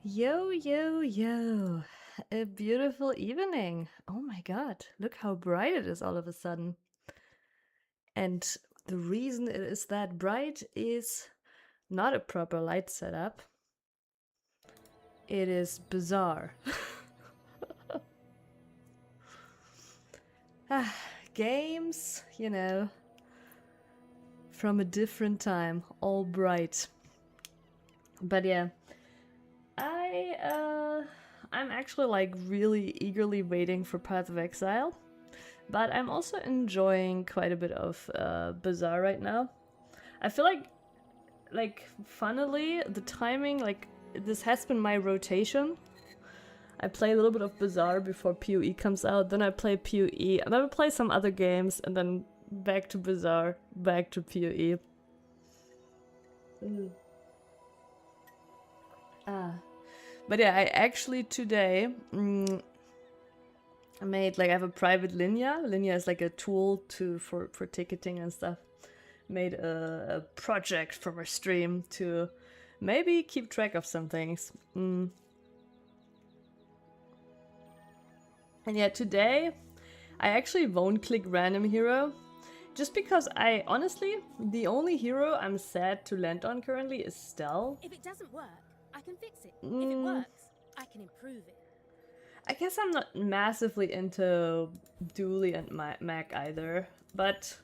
Yo, yo, yo. A beautiful evening. Oh my god, look how bright it is all of a sudden. And the reason it is that bright is not a proper light setup. It is Bazaar. Games, from a different time, all bright. But yeah, I'm actually like really eagerly waiting for Path of Exile. But I'm also enjoying quite a bit of Bazaar right now. I feel like, funnily, the timing, like, this has been my rotation. I play a little bit of Bazaar before PoE comes out, then I play PoE, and then I play some other games, and then back to Bazaar, back to PoE. But yeah, I actually today I made, like, I have a private Linea. Linea is like a tool for ticketing and stuff. Made a project for my stream to maybe keep track of some things. And yeah, today I actually won't click random hero. Just because honestly, the only hero I'm sad to land on currently is Stell. If it doesn't work, I can fix it. If it works, I can improve it. I guess I'm not massively into Dooley and Mac either, but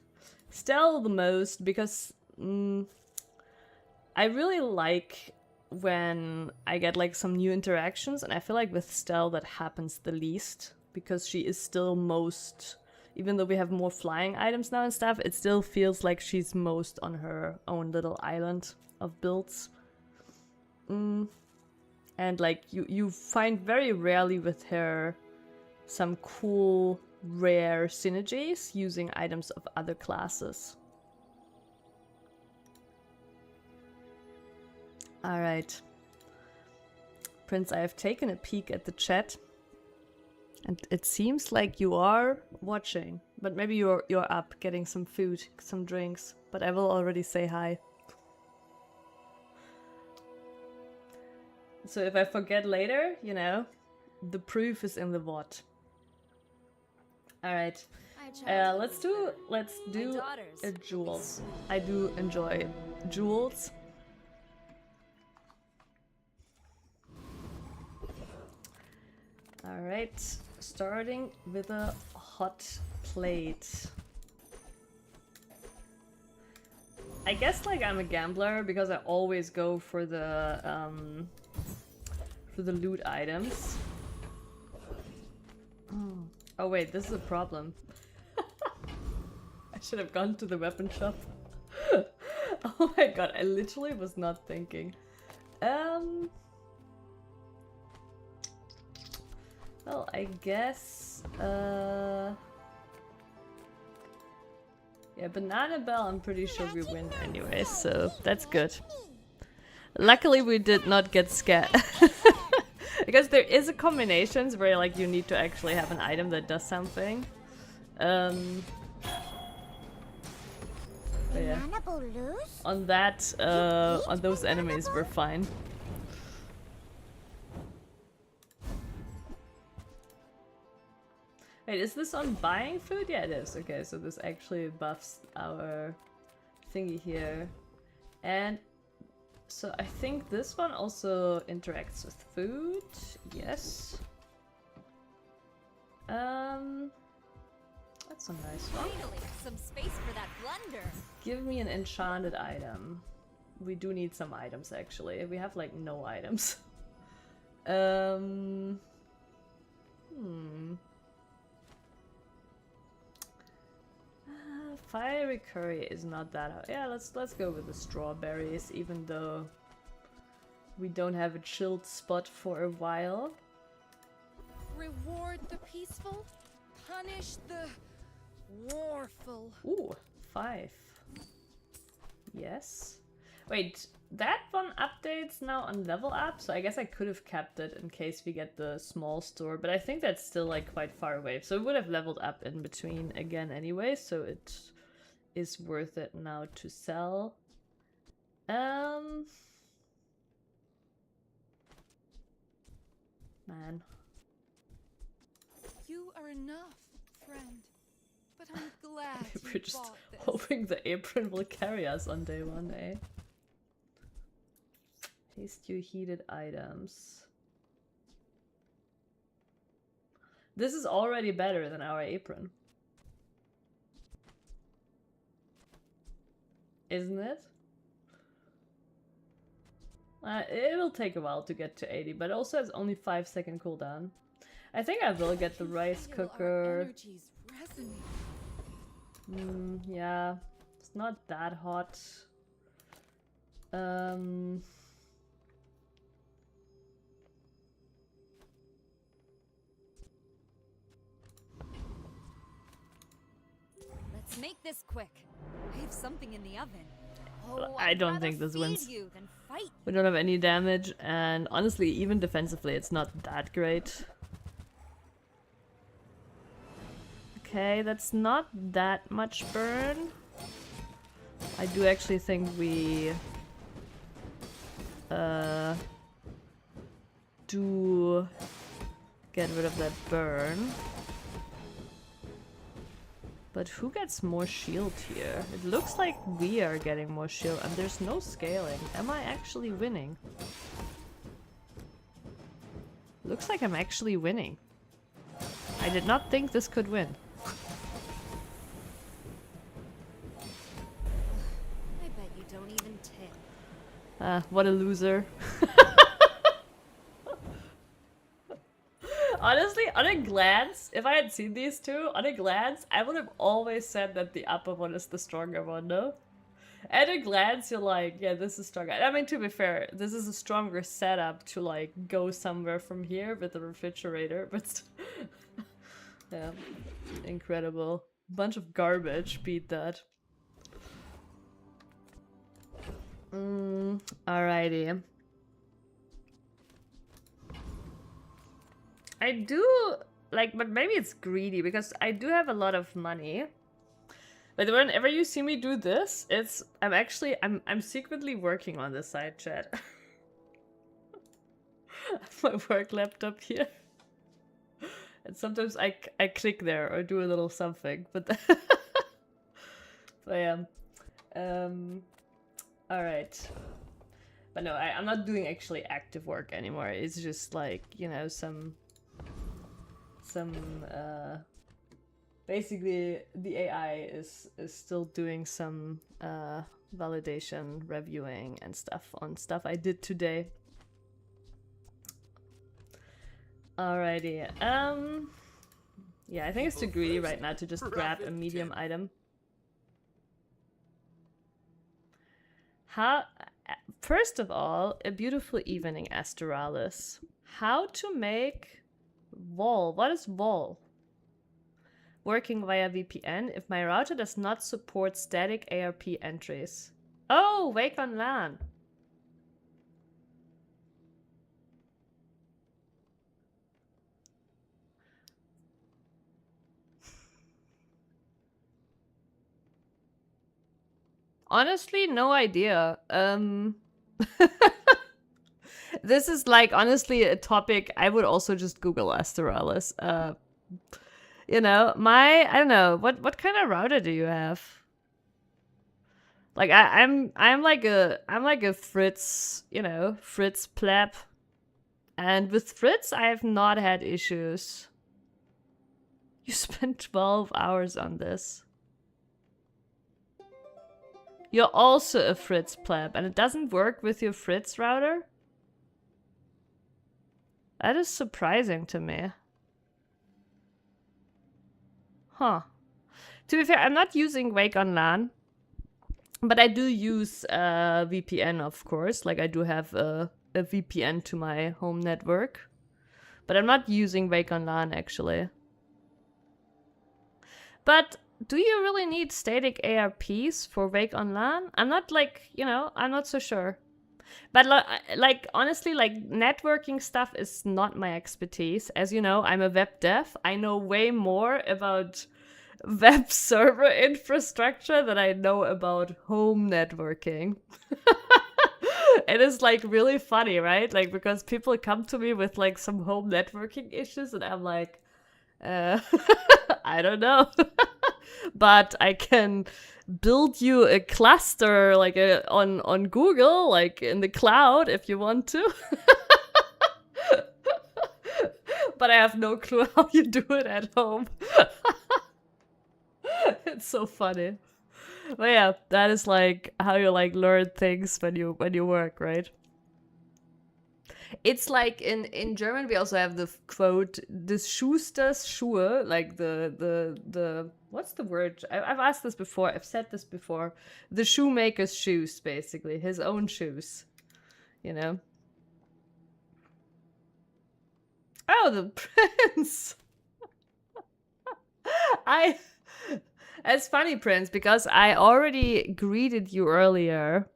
Stell the most because I really like when I get like some new interactions, and I feel like with Stell that happens the least because she is still most, even though we have more flying items now and stuff, it still feels like she's most on her own little island of builds. And like you find very rarely with her some cool rare synergies using items of other classes. Alright. Prince, I have taken a peek at the chat. And it seems like you are watching. But maybe you're up getting some food, some drinks. But I will already say hi. So if I forget later, the proof is in the VOD. Alright. Let's do a jewels. I do enjoy jewels. Alright, starting with a hot plate. I guess like I'm a gambler because I always go for the loot items. Oh wait, this is a problem. I should have gone to the weapon shop. Oh my god, I literally was not thinking. Well, I guess, yeah, Banana Bell, I'm pretty sure we win anyway, so that's good. Luckily, we did not get scared. Because there is a combinations where, like, you need to actually have an item that does something. Yeah. On that, on those enemies, we're fine. Wait, is this on buying food? Yeah, it is. Okay, so this actually buffs our thingy here. And so I think this one also interacts with food. Yes. That's a nice one. Finally, some space for that blunder. Give me an enchanted item. We do need some items actually. We have like no items. Fiery curry is not that. Yeah, let's go with the strawberries, even though we don't have a chilled spot for a while. Reward the peaceful, punish the warful. Ooh, 5. Yes. Wait, that one updates now on level up, so I guess I could have kept it in case we get the small store, but I think that's still like quite far away, so it would have leveled up in between again anyway, so it is worth it now to sell. man. You are enough, friend. But I'm glad We're you just bought this. hoping the apron will carry us on day 1, eh? Taste your heated items. This is already better than our apron. Isn't it? It will take a while to get to 80, but also it's only 5-second cooldown. I think I will get the rice cooker. Yeah, it's not that hot. Let's make this quick. I have something in the oven. Oh, I don't think this wins. We don't have any damage, and honestly, even defensively, it's not that great. Okay, that's not that much burn. I do actually think we do get rid of that burn. But who gets more shield here? It looks like we are getting more shield, and there's no scaling. Am I actually winning? Looks like I'm actually winning. I did not think this could win. I bet you don't even tip. What a loser. Honestly, on a glance, if I had seen these two, on a glance, I would have always said that the upper one is the stronger one, no? At a glance, you're like, yeah, this is stronger. I mean, to be fair, this is a stronger setup to, like, go somewhere from here with the refrigerator, but... yeah, incredible. Bunch of garbage beat that. Alrighty. I do, like, but maybe it's greedy, because I do have a lot of money. But whenever you see me do this, I'm secretly working on this side chat. My work laptop here. And sometimes I click there or do a little something, but... so yeah. Alright. But no, I'm not doing actually active work anymore. It's just like, you know, basically the AI is still doing some validation, reviewing and stuff on stuff I did today. Alrighty, yeah, I think it's too greedy right now to just grab a medium item. First of all, a beautiful evening, Astralis. How to make Vol? What is Vol? Working via VPN if my router does not support static ARP entries. Oh, Wake on LAN. Honestly, no idea. This is like honestly a topic I would also just Google Astralis. You know, I don't know, what kind of router do you have? Like I'm like a Fritz, you know, Fritz pleb. And with Fritz I have not had issues. You spent 12 hours on this. You're also a Fritz pleb, and it doesn't work with your Fritz router? That is surprising to me. Huh. To be fair, I'm not using Wake on LAN, but I do use VPN, of course. Like, I do have a VPN to my home network. But I'm not using Wake on LAN, actually. But... do you really need static ARPs for Wake on LAN? I'm not like, you know, I'm not so sure. But like, honestly, like networking stuff is not my expertise. As you know, I'm a web dev. I know way more about web server infrastructure than I know about home networking. It is like really funny, right? Like, because people come to me with like some home networking issues, and I'm like, uh, I don't know. But I can build you a cluster like on Google, like in the cloud if you want to. But I have no clue how you do it at home. It's so funny. But yeah, that is like how you like learn things when you work, right? It's like in German we also have the quote des Schusters Schuhe, like the what's the word? I've asked this before. I've said this before. The shoemaker's shoes, basically his own shoes. You know. Oh, the prince. I. It's funny, Prince, because I already greeted you earlier.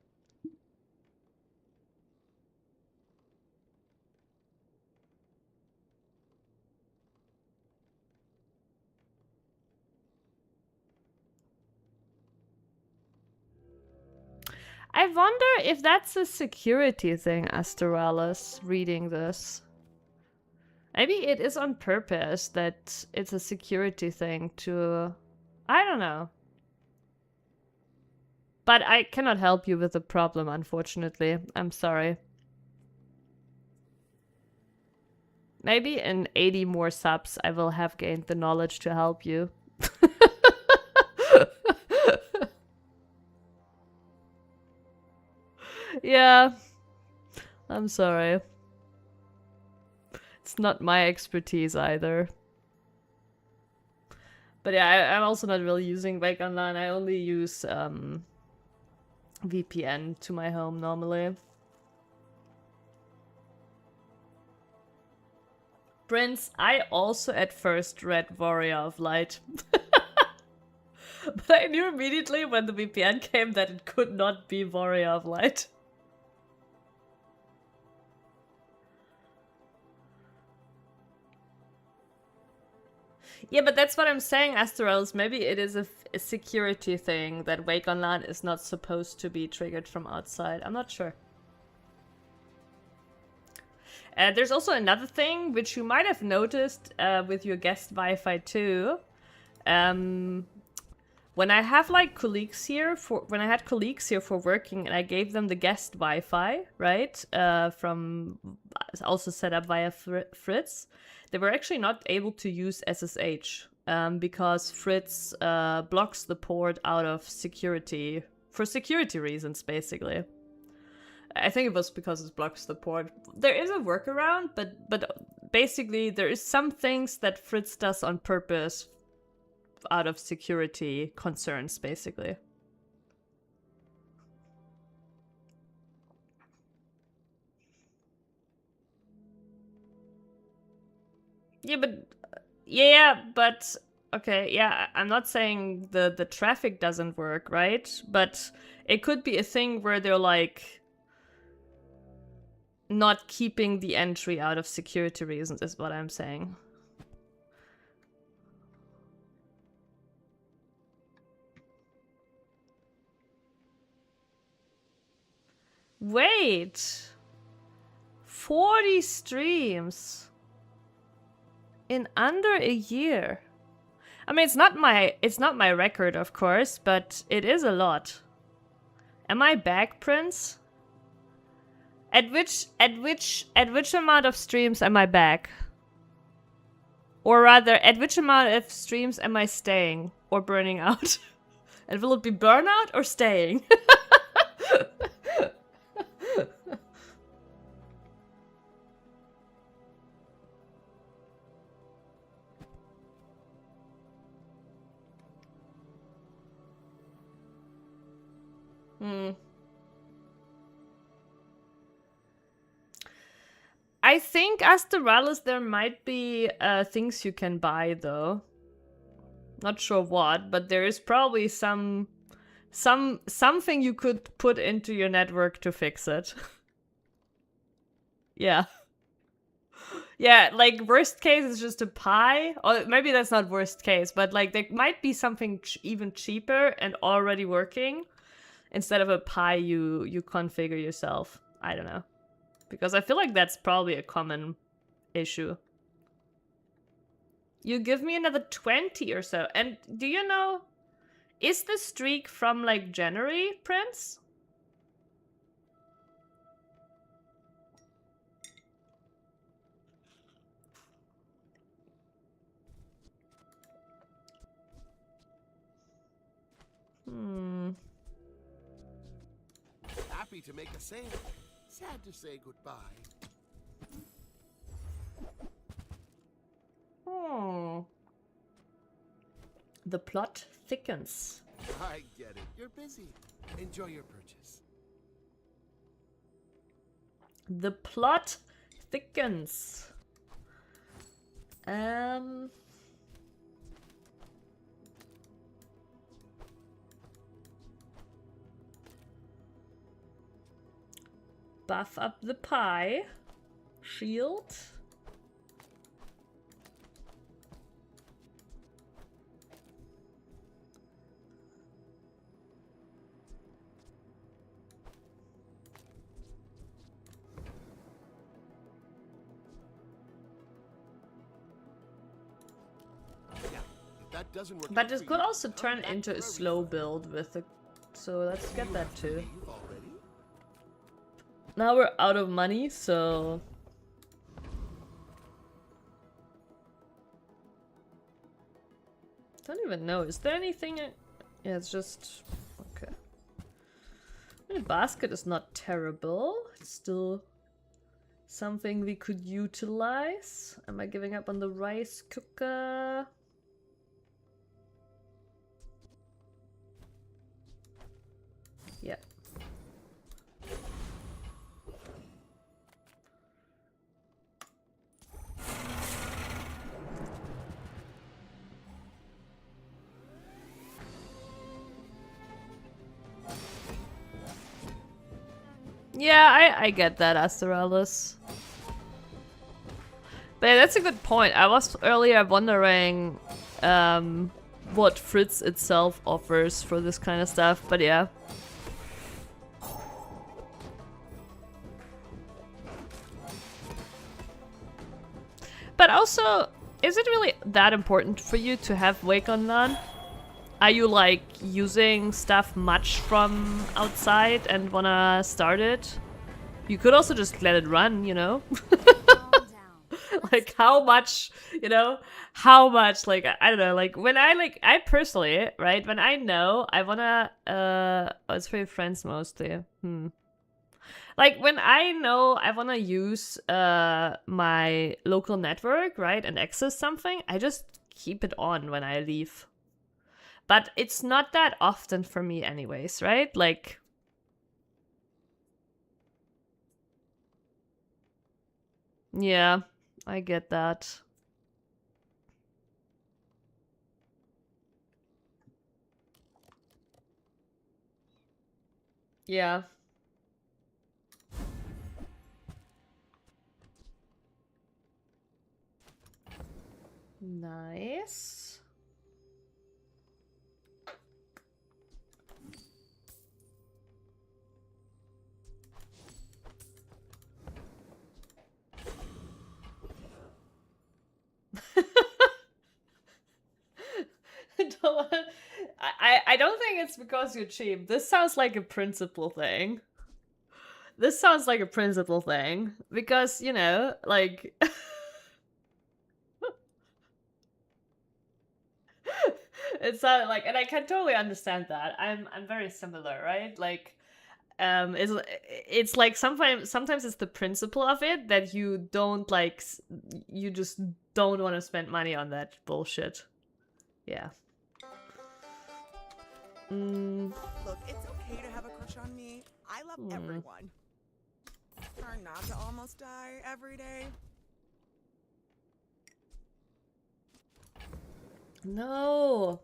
I wonder if that's a security thing, Astralis, reading this. Maybe it is on purpose that it's a security thing to... I don't know. But I cannot help you with the problem, unfortunately. I'm sorry. Maybe in 80 more subs I will have gained the knowledge to help you. Yeah. I'm sorry. It's not my expertise either. But yeah, I'm also not really using Wake Online. I only use VPN to my home normally. Prince, I also at first read Warrior of Light. But I knew immediately when the VPN came that it could not be Warrior of Light. Yeah, but that's what I'm saying, Asterals. Maybe it is a security thing that Wake Online is not supposed to be triggered from outside. I'm not sure. There's also another thing which you might have noticed with your guest Wi-Fi too. When I have like colleagues here when I had colleagues here for working and I gave them the guest Wi-Fi, right? From also set up via Fritz, they were actually not able to use SSH because Fritz blocks the port out of security for security reasons, basically. I think it was because it blocks the port. There is a workaround, but basically there is some things that Fritz does on purpose out of security concerns, basically. Yeah, but okay, yeah, I'm not saying the traffic doesn't work, right? But it could be a thing where they're like not keeping the entry out of security reasons is what I'm saying. Wait. 40 streams in under a year. I mean, it's not my record, of course, but it is a lot. Am I back, Prince? At which amount of streams am I back? Or rather, at which amount of streams am I staying or burning out? And will it be burnout or staying? I think Astralis there might be things you can buy though. Not sure what, but there is probably something you could put into your network to fix it. Yeah. Yeah, like worst case is just a Pi, or maybe that's not worst case, but like there might be something even cheaper and already working instead of a Pi you configure yourself. I don't know. Because I feel like that's probably a common issue. You give me another 20 or so. And do you know, is the streak from like January, Prince? Happy to make a sale. Sad to say goodbye. The plot thickens. I get it. You're busy. Enjoy your purchase. The plot thickens. Buff up the pie. Shield. That doesn't work. But this could also turn into a slow build with the... So let's get that too. Now we're out of money, so... Don't even know. Is there anything... Yeah, it's just... Okay. I mean, the basket is not terrible. It's still something we could utilize. Am I giving up on the rice cooker? Yeah. Yeah, I get that, Asteralus. But yeah, that's a good point. I was earlier wondering what Fritz itself offers for this kind of stuff, but yeah. But also, is it really that important for you to have Wake on None? Are you like using stuff much from outside and wanna start it? You could also just let it run, you know? Like how much, you know? How much, like, I don't know, like when I personally, right? When I know I wanna, oh, it's for your friends mostly. Like when I know I wanna use my local network, right? And access something, I just keep it on when I leave. But it's not that often for me anyways, right? Like... Yeah, I get that. Yeah. Nice. I don't think it's because you're cheap. This sounds like a principle thing. This sounds like a principle thing. Because, you know, like... It's like, and I can totally understand that. I'm very similar, right? Like, it's like sometimes it's the principle of it that you don't like, you just don't want to spend money on that bullshit. Yeah. Look, it's okay to have a crush on me. I love everyone. Try not to almost die every day. No.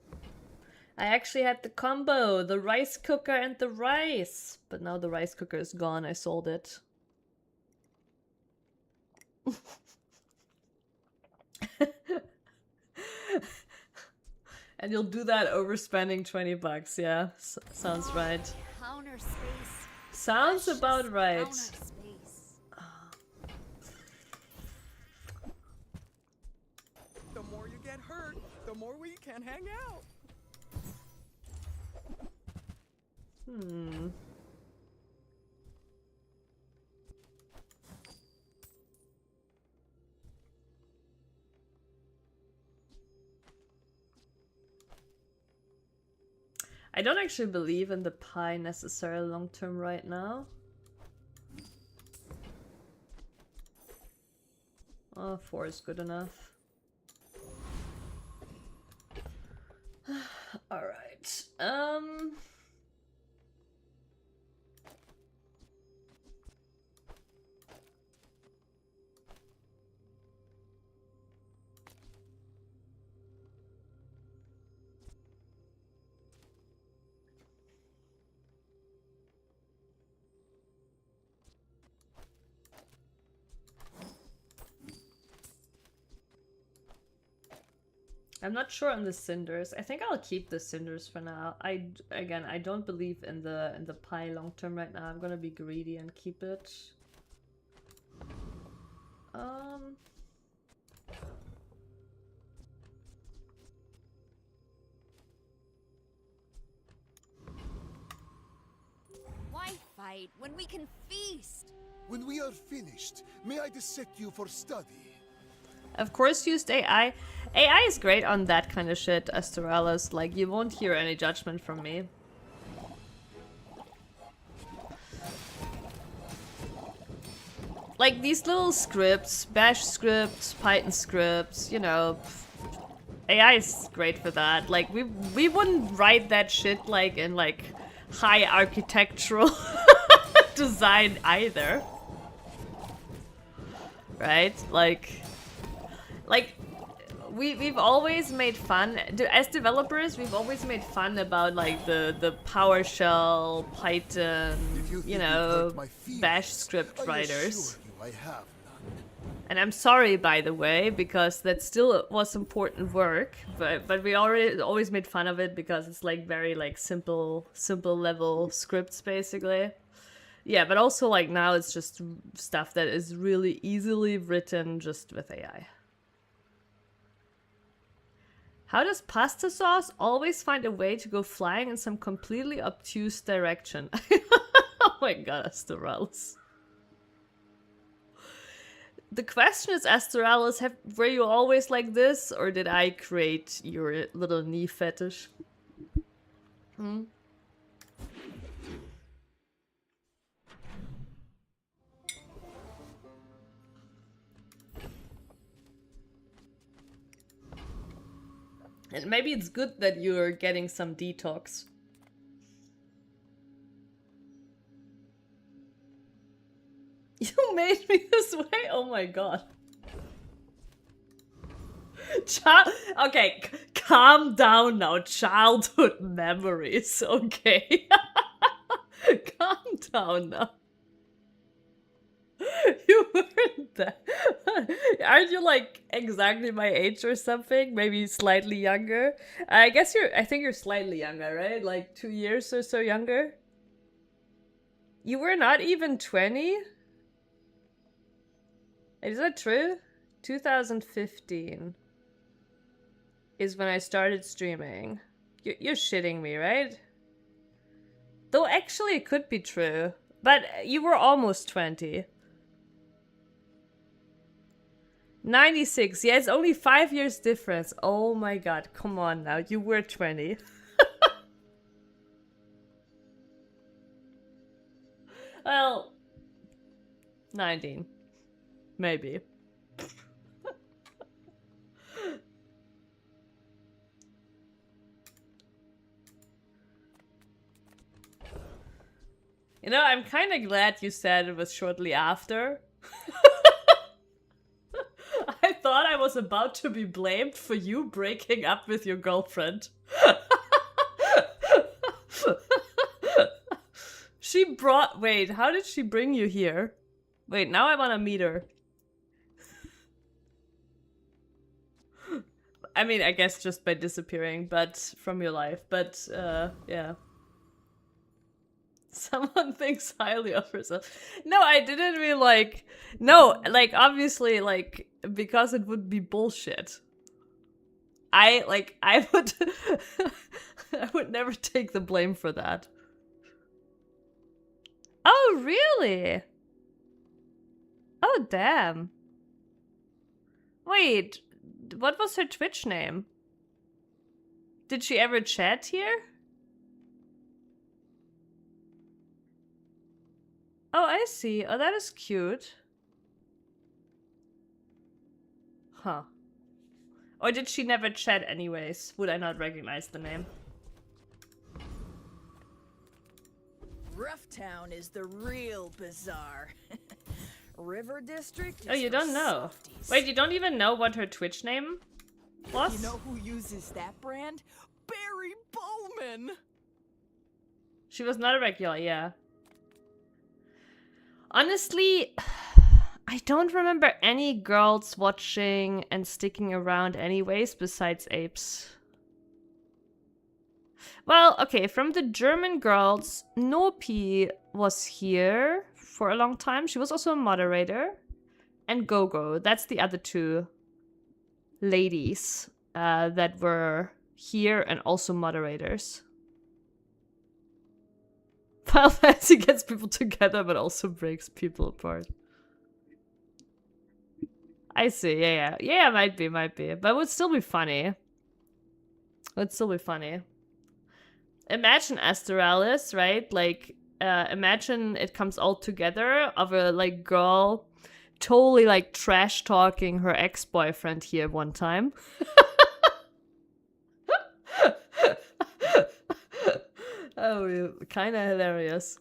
I actually had the combo, the rice cooker and the rice. But now the rice cooker is gone, I sold it. And you'll do that overspending 20 bucks, yeah? Sounds right. Counter space. Sounds about right. Counter space. the more we can hang out. I don't actually believe in the pie necessarily long term right now. Oh, 4 is good enough. Alright. I'm not sure on the cinders. I think I'll keep the cinders for now. I don't believe in the pie long term right now. I'm gonna be greedy and keep it. Why fight when we can feast? When we are finished, may I dissect you for study? Of course, used AI. AI is great on that kind of shit, Astralis. Like, you won't hear any judgment from me. Like, these little scripts, bash scripts, Python scripts, you know, AI is great for that. Like, we wouldn't write that shit, like, in, like, high architectural design either. Right? Like, we've always made fun, as developers, we've always made fun about, like, the PowerShell, Python, you know, bash script writers. I have none. And I'm sorry, by the way, because that still was important work, but we always made fun of it because it's, like, very, like, simple level scripts, basically. Yeah, but also, like, now it's just stuff that is really easily written just with AI. How does pasta sauce always find a way to go flying in some completely obtuse direction? Oh my god, Astralis. The question is, Astralis, were you always like this, or did I create your little knee fetish? And maybe it's good that you're getting some detox. You made me this way? Oh my god. Okay, calm down now. Childhood memories, okay? Calm down now. You weren't that. Aren't you like exactly my age or something? Maybe slightly younger? I think you're slightly younger, right? Like 2 years or so younger? You were not even 20? Is that true? 2015 is when I started streaming. You're shitting me, right? Though actually it could be true. But you were almost 20. 96. Yeah, it's only 5 years difference. Oh my god, come on now. You were 20. Well, 19. Maybe. You know, I'm kind of glad you said it was shortly after. I thought I was about to be blamed for you breaking up with your girlfriend. Wait, how did she bring you here? Wait, now I want to meet her. I mean, I guess just by disappearing, but from your life. But, yeah. Someone thinks highly of herself. No, I didn't mean like... No, like, obviously, like, because it would be bullshit. I would I would never take the blame for that. Oh, really? Oh, damn. Wait, what was her Twitch name? Did she ever chat here? Oh, I see. Oh, that is cute. Huh. Or did she never chat anyways? Would I not recognize the name? Rough Town is the real Bazaar. River District is Oh, you for don't know. softies. Wait, you don't even know what her Twitch name was? You know who uses that brand? Barry Bowman! She was not a regular, yeah. Honestly, I don't remember any girls watching and sticking around anyways besides apes. Well, okay, from the German girls, Nopi was here for a long time. She was also a moderator. And Gogo, that's the other two ladies that were here and also moderators. Final Fantasy gets people together but also breaks people apart. I see, yeah. Yeah, might be. But it would still be funny. Imagine Astralis, right? Like, imagine it comes all together of a, like, girl totally, like, trash-talking her ex-boyfriend here one time. Oh, kind of hilarious.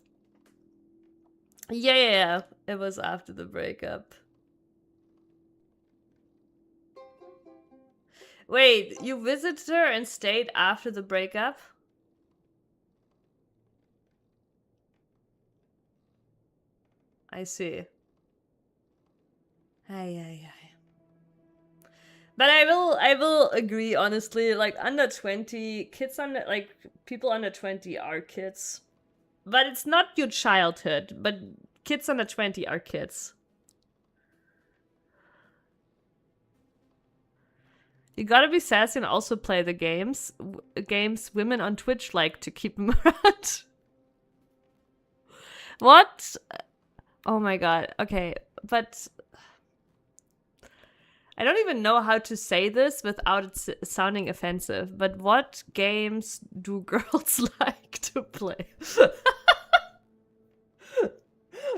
Yeah. It was after the breakup. Wait, you visited her and stayed after the breakup? I see. Aye. But I will agree, honestly, like, under 20, kids under, like, people under 20 are kids. But it's not your childhood, but kids under 20 are kids. You gotta be sassy and also play the games. Games women on Twitch like to keep them around. What? Oh my god. Okay, but I don't even know how to say this without it sounding offensive, but what games do girls like to play?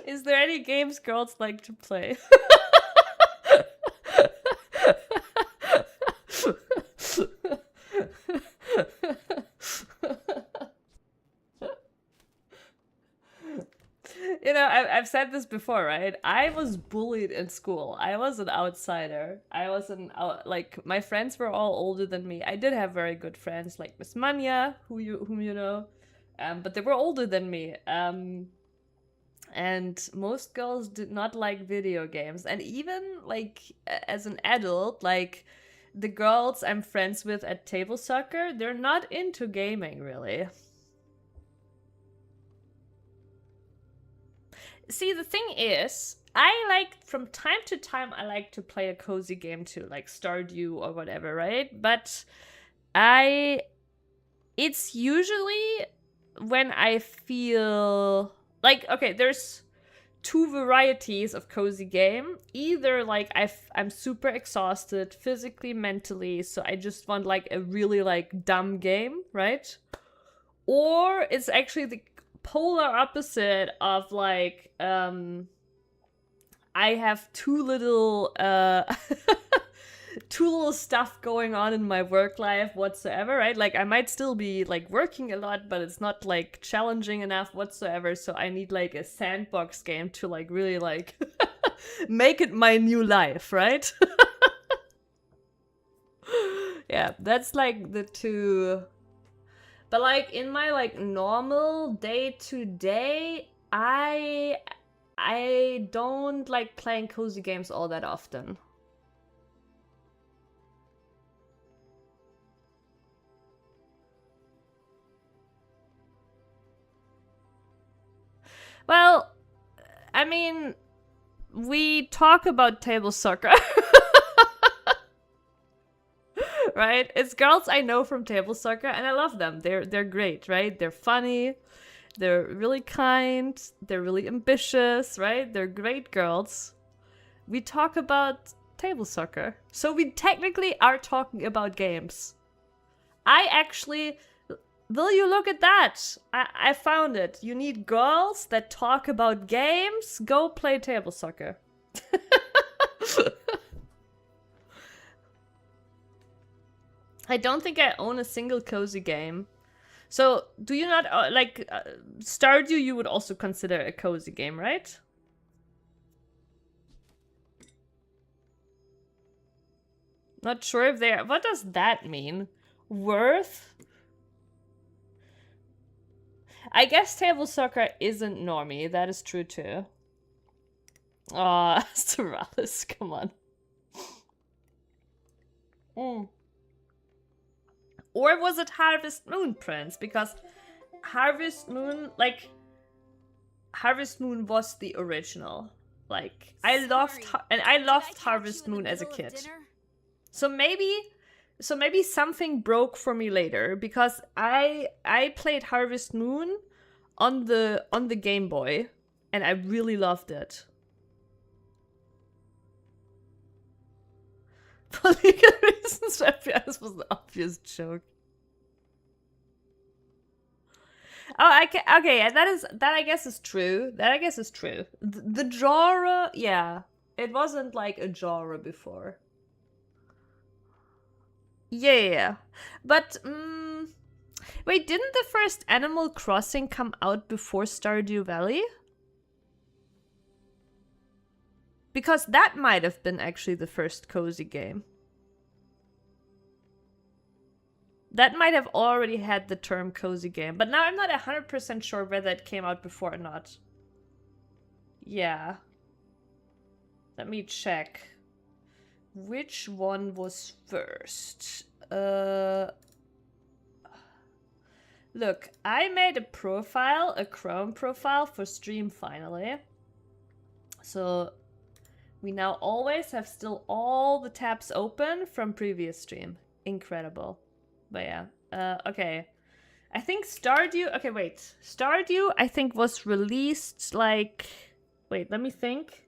Is there any games girls like to play? You know, I've said this before, right? I was bullied in school. I was an outsider. Like, my friends were all older than me. I did have very good friends, like Miss Manya, whom you know, but they were older than me. And most girls did not like video games. And even, like, as an adult, like, the girls I'm friends with at table soccer, they're not into gaming, really. See, the thing is, from time to time, I like to play a cozy game too, like Stardew or whatever, right? But it's usually when I feel like, okay, there's two varieties of cozy game. Either like I'm super exhausted physically, mentally, so I just want like a really like dumb game, right? Or it's actually the polar opposite of like I have too little stuff going on in my work life whatsoever, right? Like, I might still be like working a lot, but it's not like challenging enough whatsoever, so I need like a sandbox game to like really like make it my new life, right? Yeah, that's like the two. But like in my like normal day-to-day, I don't like playing cozy games all that often. Well, I mean, we talk about table soccer. right? It's girls I know from table soccer, and I love them. They're great, right? They're funny, they're really kind, they're really ambitious, right? They're great girls. We talk about table soccer, so we technically are talking about games. I actually, will you look at that? I found it. You need girls that talk about games. Go play table soccer. I don't think I own a single cozy game. So, do you not, Stardew you would also consider a cozy game, right? Not sure if they're... What does that mean? Worth? I guess table soccer isn't normie. That is true too. Aw, Astralis, come on. Or was it Harvest Moon, Prince? Because Harvest Moon, like... Harvest Moon was the original. Like, I loved Harvest Moon as a kid. So maybe something broke for me later, because I played Harvest Moon on the Game Boy, and I really loved it. For legal reasons, FPS was an obvious joke. Oh, okay, that I guess is true. That I guess is true. The genre, yeah, it wasn't like a genre before. Yeah. But, wait, didn't the first Animal Crossing come out before Stardew Valley? Because that might have been actually the first cozy game. That might have already had the term cozy game. But now I'm not 100% sure whether it came out before or not. Yeah. Let me check. Which one was first? Look, I made a profile, a Chrome profile for stream finally. So we now always have still all the tabs open from previous stream. Incredible. But yeah, okay. I think Stardew, okay, wait. Stardew, I think, was released like, wait, let me think.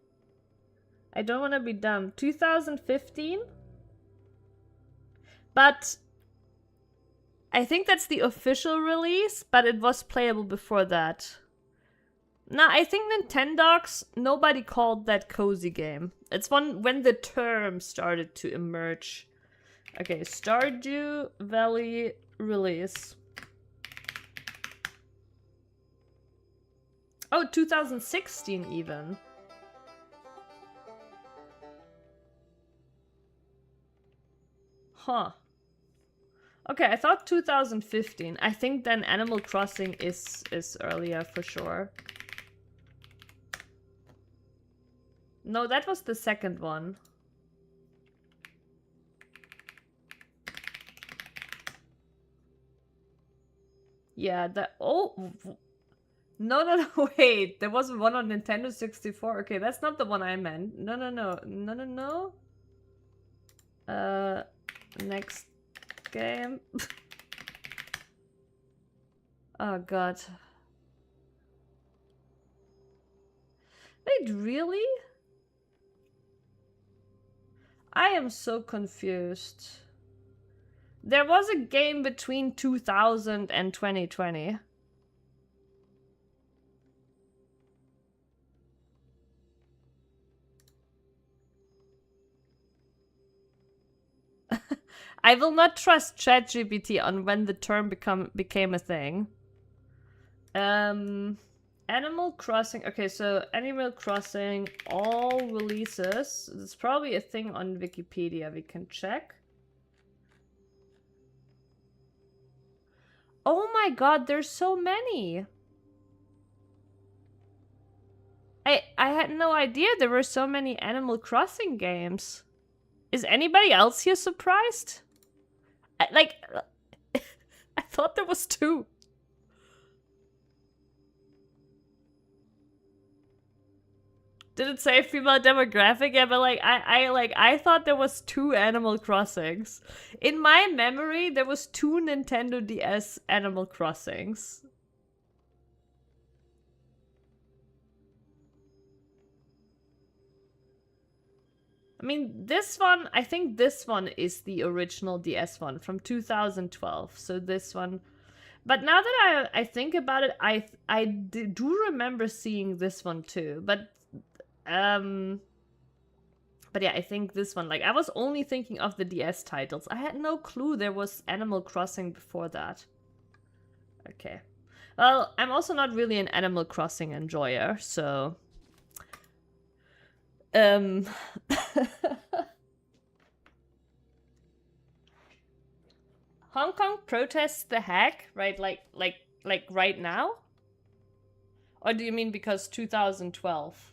I don't want to be dumb. 2015? But I think that's the official release, but it was playable before that. Nah, I think Nintendogs, nobody called that cozy game. It's when the term started to emerge. Okay, Stardew Valley release. Oh, 2016 even. Huh. Okay, I thought 2015. I think then Animal Crossing is earlier for sure. No, that was the second one. Yeah, oh, no, wait. There was one on Nintendo 64. Okay, that's not the one I meant. No. Next game. Oh, God. Wait, really? I am so confused. There was a game between 2000 and 2020. I will not trust ChatGPT on when the term became a thing. Animal Crossing. Okay, so Animal Crossing, all releases. There's probably a thing on Wikipedia we can check. Oh my god, there's so many. I had no idea there were so many Animal Crossing games. Is anybody else here surprised? I thought there was 2. Did it say female demographic? Yeah, but like I thought there was 2 Animal Crossings. In my memory, there was 2 Nintendo DS Animal Crossings. I mean, this one, I think this one is the original DS one from 2012. So this one. But now that I think about it, I do remember seeing this one too. But yeah, I think this one, like, I was only thinking of the DS titles. I had no clue there was Animal Crossing before that. Okay. Well, I'm also not really an Animal Crossing enjoyer, so... Hong Kong protests the hack, right? Like right now? Or do you mean because 2012?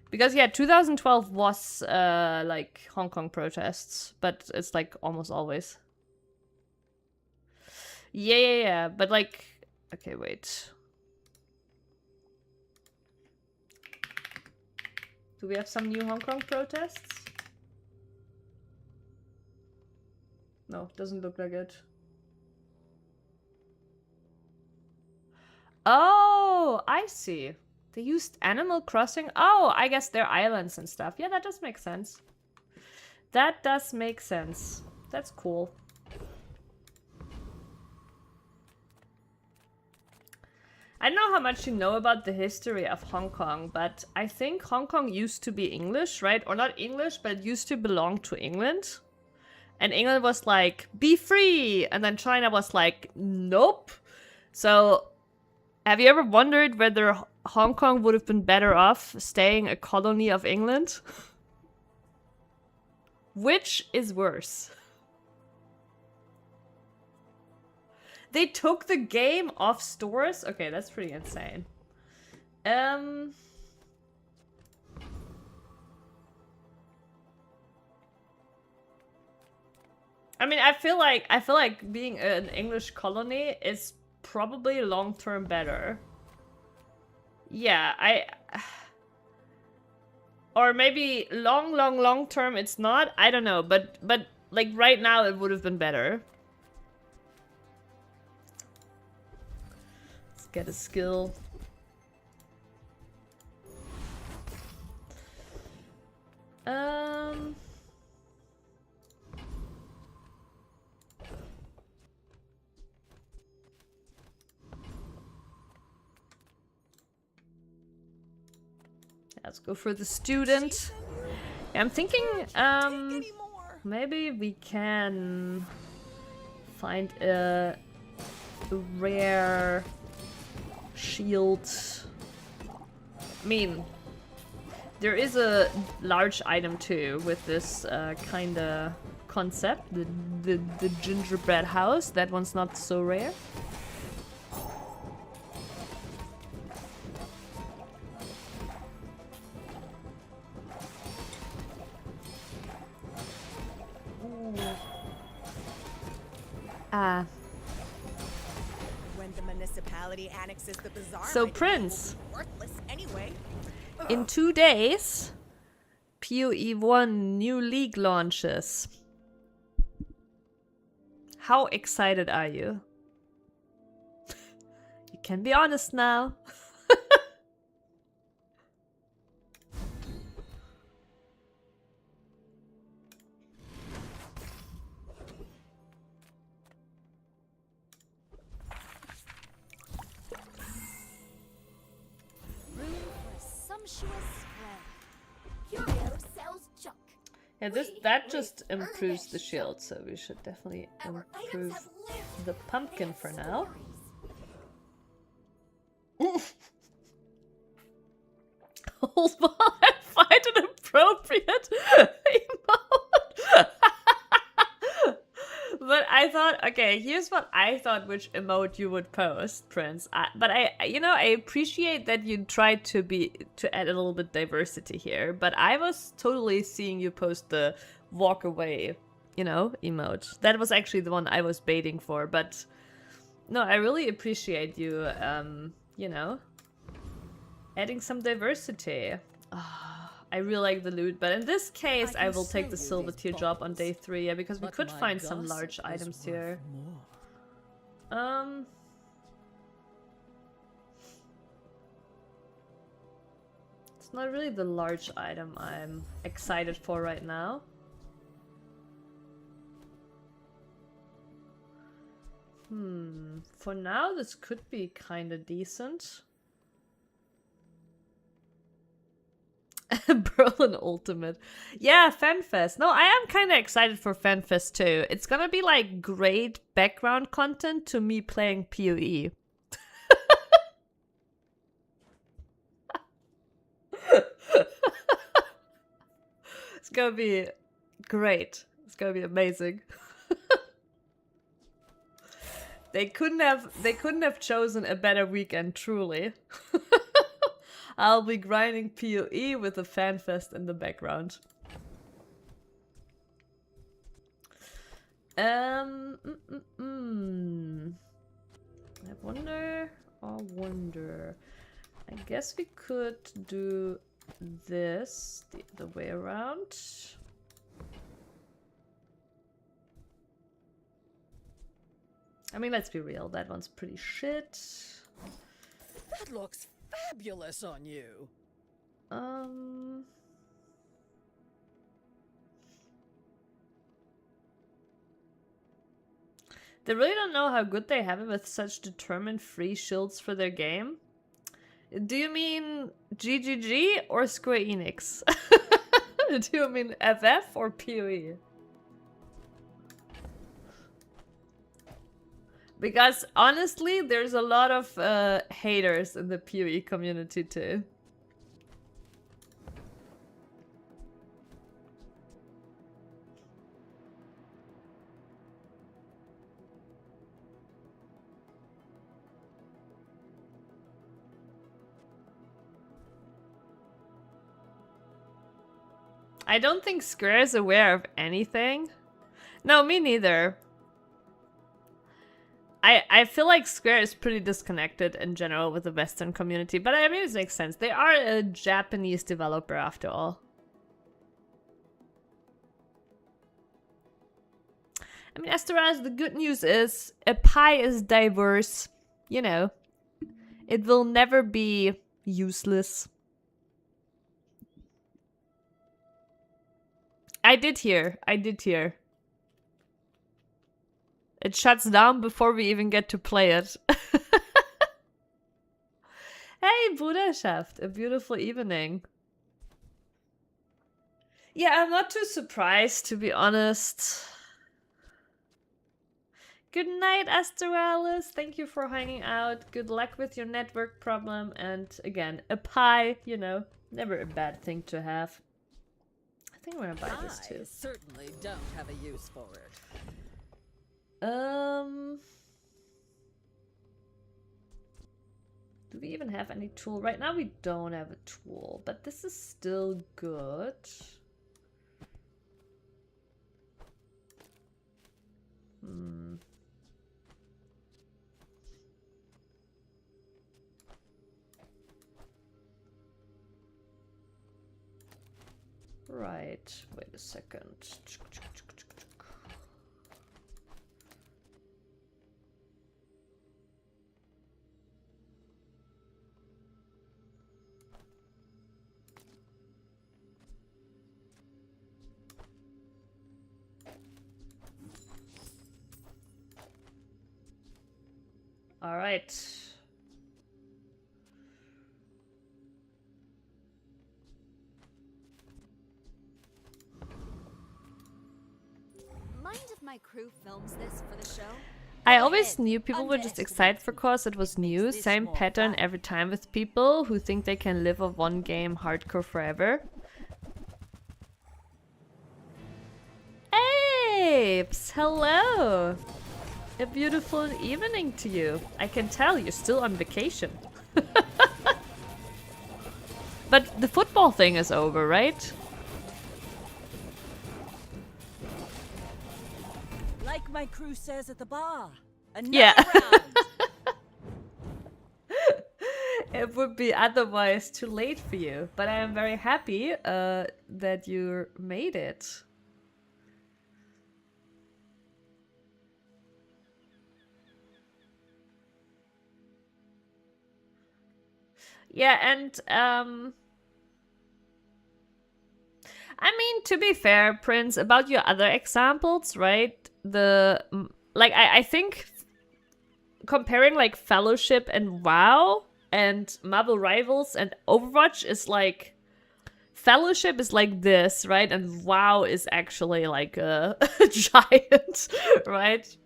Because yeah, 2012 was like Hong Kong protests, but it's like almost always. Yeah, but like, okay, wait. Do we have some new Hong Kong protests? No, doesn't look like it. Oh, I see. They used Animal Crossing. Oh, I guess they're islands and stuff. Yeah, that does make sense. That does make sense. That's cool. I don't know how much you know about the history of Hong Kong, but I think Hong Kong used to be English, right? Or not English, but it used to belong to England. And England was like, be free! And then China was like, nope. So, have you ever wondered whether Hong Kong would have been better off staying a colony of England? Which is worse? They took the game off stores? Okay, that's pretty insane. I mean, I feel like being an English colony is probably long-term better. Yeah, or maybe long term it's not. I don't know, but like right now it would have been better. Let's get a skill. Let's go for the student. Yeah, I'm thinking, maybe we can find a rare shield. I mean, there is a large item too with this kind of concept, the gingerbread house. That one's not so rare. When the municipality annexes the bazaar, So Prince, worthless anyway. in 2 days, PoE1 new league launches. How excited are you? You can be honest now. Yeah, that just improves the shield, so we should definitely improve the pumpkin for now. Hold on, I find an appropriate emote. But I thought, okay, here's what I thought which emote you would post, Prince. But I appreciate that you tried to add a little bit diversity here. But I was totally seeing you post the walk away, emote. That was actually the one I was baiting for. But no, I really appreciate you, adding some diversity. I really like the loot, but in this case, I can will take sell the you silver these teardrop on day bottles, 3, yeah, because we but could my find some gossip large is items worth here. more. It's not really the large item I'm excited for right now. For now, this could be kind of decent. Berlin Ultimate. Yeah, FanFest. No, I am kind of excited for FanFest too. It's gonna be like great background content to me playing PoE. It's gonna be great. It's gonna be amazing. They couldn't have chosen a better weekend, truly. I'll be grinding PoE with a FanFest in the background. I wonder. I guess we could do this the other way around. I mean, let's be real, that one's pretty shit. That looks fabulous on you. They really don't know how good they have it with such determined free shields for their game. Do you mean GGG or Square Enix? Do you mean FF or PoE? Because honestly, there's a lot of haters in the PoE community too. I don't think Square is aware of anything. No, me neither. I feel like Square is pretty disconnected in general with the Western community, but I mean, it makes sense. They are a Japanese developer after all. I mean, Asteraz, the good news is a pie is diverse. You know, it will never be useless. I did hear. It shuts down before we even get to play it. Hey, Bruderschaft, a beautiful evening. Yeah, I'm not too surprised, to be honest. Good night, Astralis. Thank you for hanging out. Good luck with your network problem. And again, a pie, you know, never a bad thing to have. I think I'm gonna buy this too. I certainly don't have a use for it. Do we even have any tool? Right now we don't have a tool, but this is still good. Right, wait a second. All right. Mind if my crew films this for the show? I always knew people were just excited for cause it was new. Same pattern every time with people who think they can live off one game hardcore forever. Apes, hello! A beautiful evening to you. I can tell you're still on vacation. But the football thing is over, right? Like my crew says at the bar. Another Yeah. round. it would be otherwise too late for you. But I am very happy that you made it. Yeah, and I mean, to be fair, Prince, about your other examples, right? I think comparing like Fellowship and WoW and Marvel Rivals and Overwatch is like, Fellowship is like this, right? And WoW is actually like a giant, right?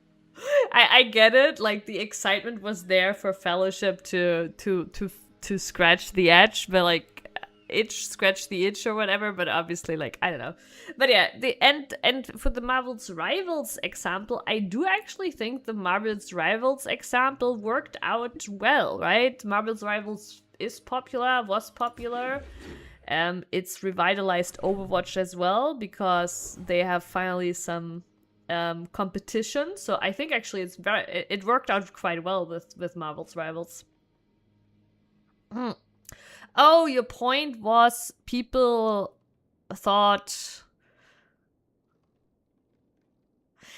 I get it. Like the excitement was there for Fellowship to scratch the edge, but like scratch the itch or whatever. But obviously, like, I don't know. But yeah, and for the Marvel's Rivals example, I do actually think the Marvel's Rivals example worked out well, right? Marvel's Rivals is popular, was popular. It's revitalized Overwatch as well because they have finally some competition. So I think actually it worked out quite well with Marvel's Rivals. Oh, your point was people thought...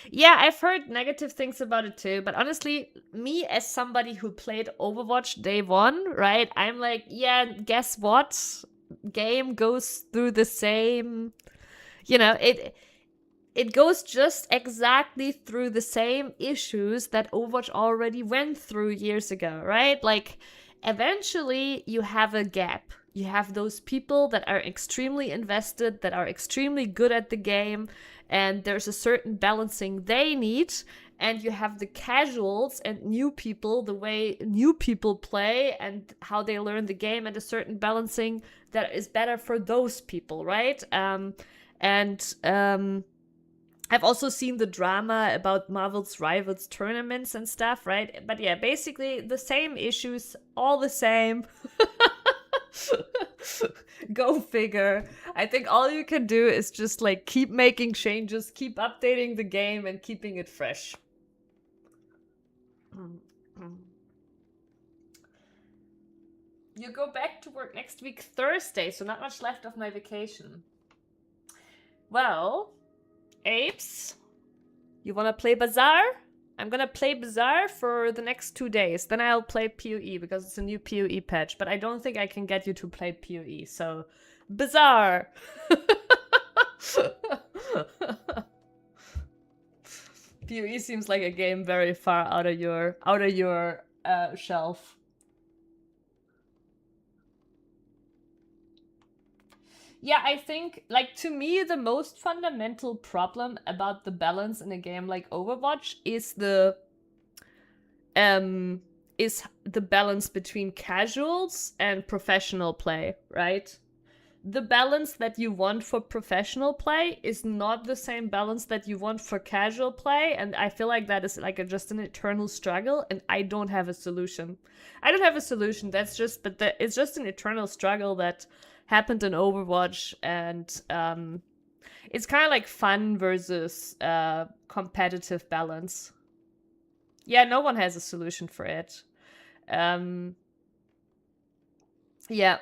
Yeah, I've heard negative things about it too, but honestly, me as somebody who played Overwatch day one, right? I'm like, yeah, guess what? Game goes through the same... You know, it goes just exactly through the same issues that Overwatch already went through years ago, right? Like, eventually you have a gap. You have those people that are extremely invested, that are extremely good at the game, and there's a certain balancing they need, and you have the casuals and new people, the way new people play and how they learn the game, and a certain balancing that is better for those people, right? I've also seen the drama about Marvel's Rivals tournaments and stuff, right? But yeah, basically the same issues, all the same. Go figure. I think all you can do is just like keep making changes, keep updating the game, and keeping it fresh. You go back to work next week Thursday, so not much left of my vacation. Well, Apes, you wanna play Bazaar? I'm gonna play Bazaar for the next 2 days. Then I'll play PoE because it's a new PoE patch. But I don't think I can get you to play PoE. So, Bazaar! PoE seems like a game very far out of your shelf. Yeah, I think, like, to me, the most fundamental problem about the balance in a game like Overwatch is the balance between casuals and professional play, right? The balance that you want for professional play is not the same balance that you want for casual play, and I feel like that is like just an eternal struggle, and I don't have a solution. I don't have a solution. It's just an eternal struggle that happened in Overwatch, and it's kind of like fun versus competitive balance. Yeah, no one has a solution for it. Yeah,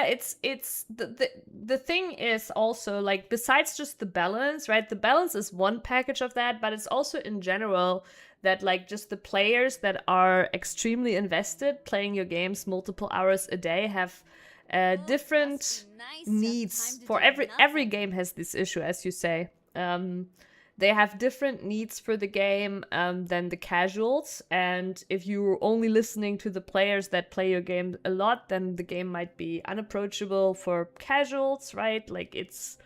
it's the thing is also, like, besides just the balance, right? The balance is one package of that, but it's also in general that, like, just the players that are extremely invested playing your games multiple hours a day have different needs. For every game has this issue, as you say. They have different needs for the game than the casuals, and if you're only listening to the players that play your game a lot, then the game might be unapproachable for casuals, right? Like, it's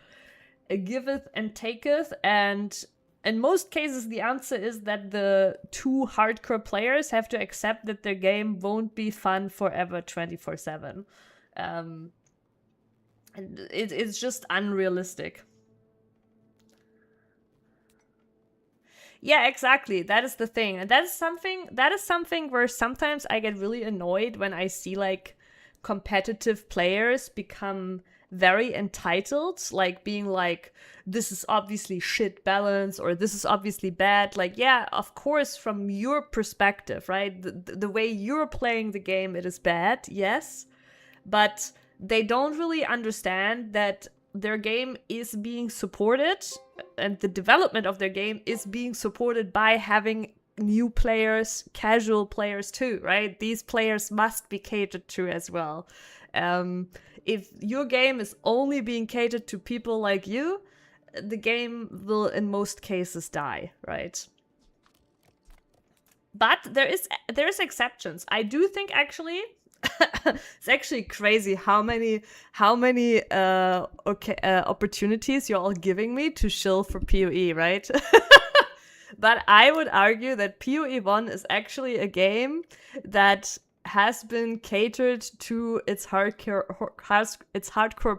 a giveth and taketh, and in most cases the answer is that the two hardcore players have to accept that their game won't be fun forever 24/7. It's just unrealistic. Yeah, exactly. That is the thing. And that is something where sometimes I get really annoyed when I see, like, competitive players become very entitled, like being like, this is obviously shit balance, or this is obviously bad. Like, yeah, of course, from your perspective, right? The way you're playing the game, it is bad, yes. But they don't really understand that their game is being supported, and the development of their game is being supported by having new players, casual players too, right? These players must be catered to as well. If your game is only being catered to people like you, the game will in most cases die, right? But there is exceptions. I do think actually it's actually crazy how many opportunities you're all giving me to shill for PoE, right? But I would argue that PoE 1 is actually a game that has been catered to its hardcore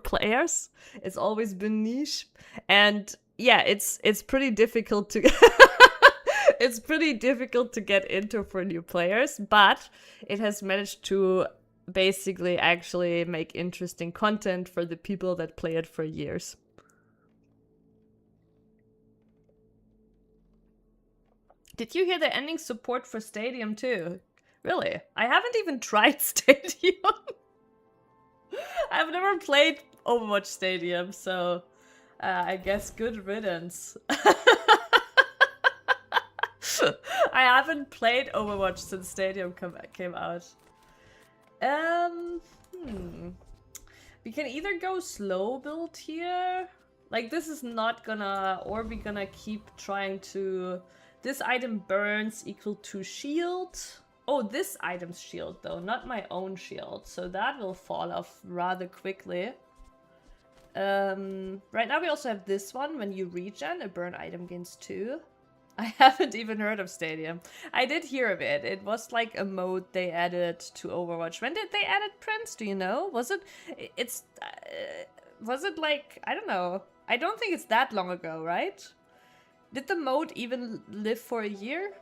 players. It's always been niche, and yeah, it's pretty difficult to it's pretty difficult to get into for new players, but it has managed to basically actually make interesting content for the people that play it for years. Did you hear the ending support for Stadium too? Really? I haven't even tried Stadium. I've never played Overwatch Stadium, so I guess good riddance. I haven't played Overwatch since Stadium came out. We can either go slow build here. Like, this is not gonna... Or we're gonna keep trying to... This item burns equal to shield. Oh, this item's shield though, not my own shield. So that will fall off rather quickly. Right now we also have this one. When you regen, a burn item gains 2. I haven't even heard of Stadium. I did hear of it. It was like a mode they added to Overwatch. When did they add it, Prince? Do you know? Was it... was it like... I don't know. I don't think it's that long ago, right? Did the mode even live for a year?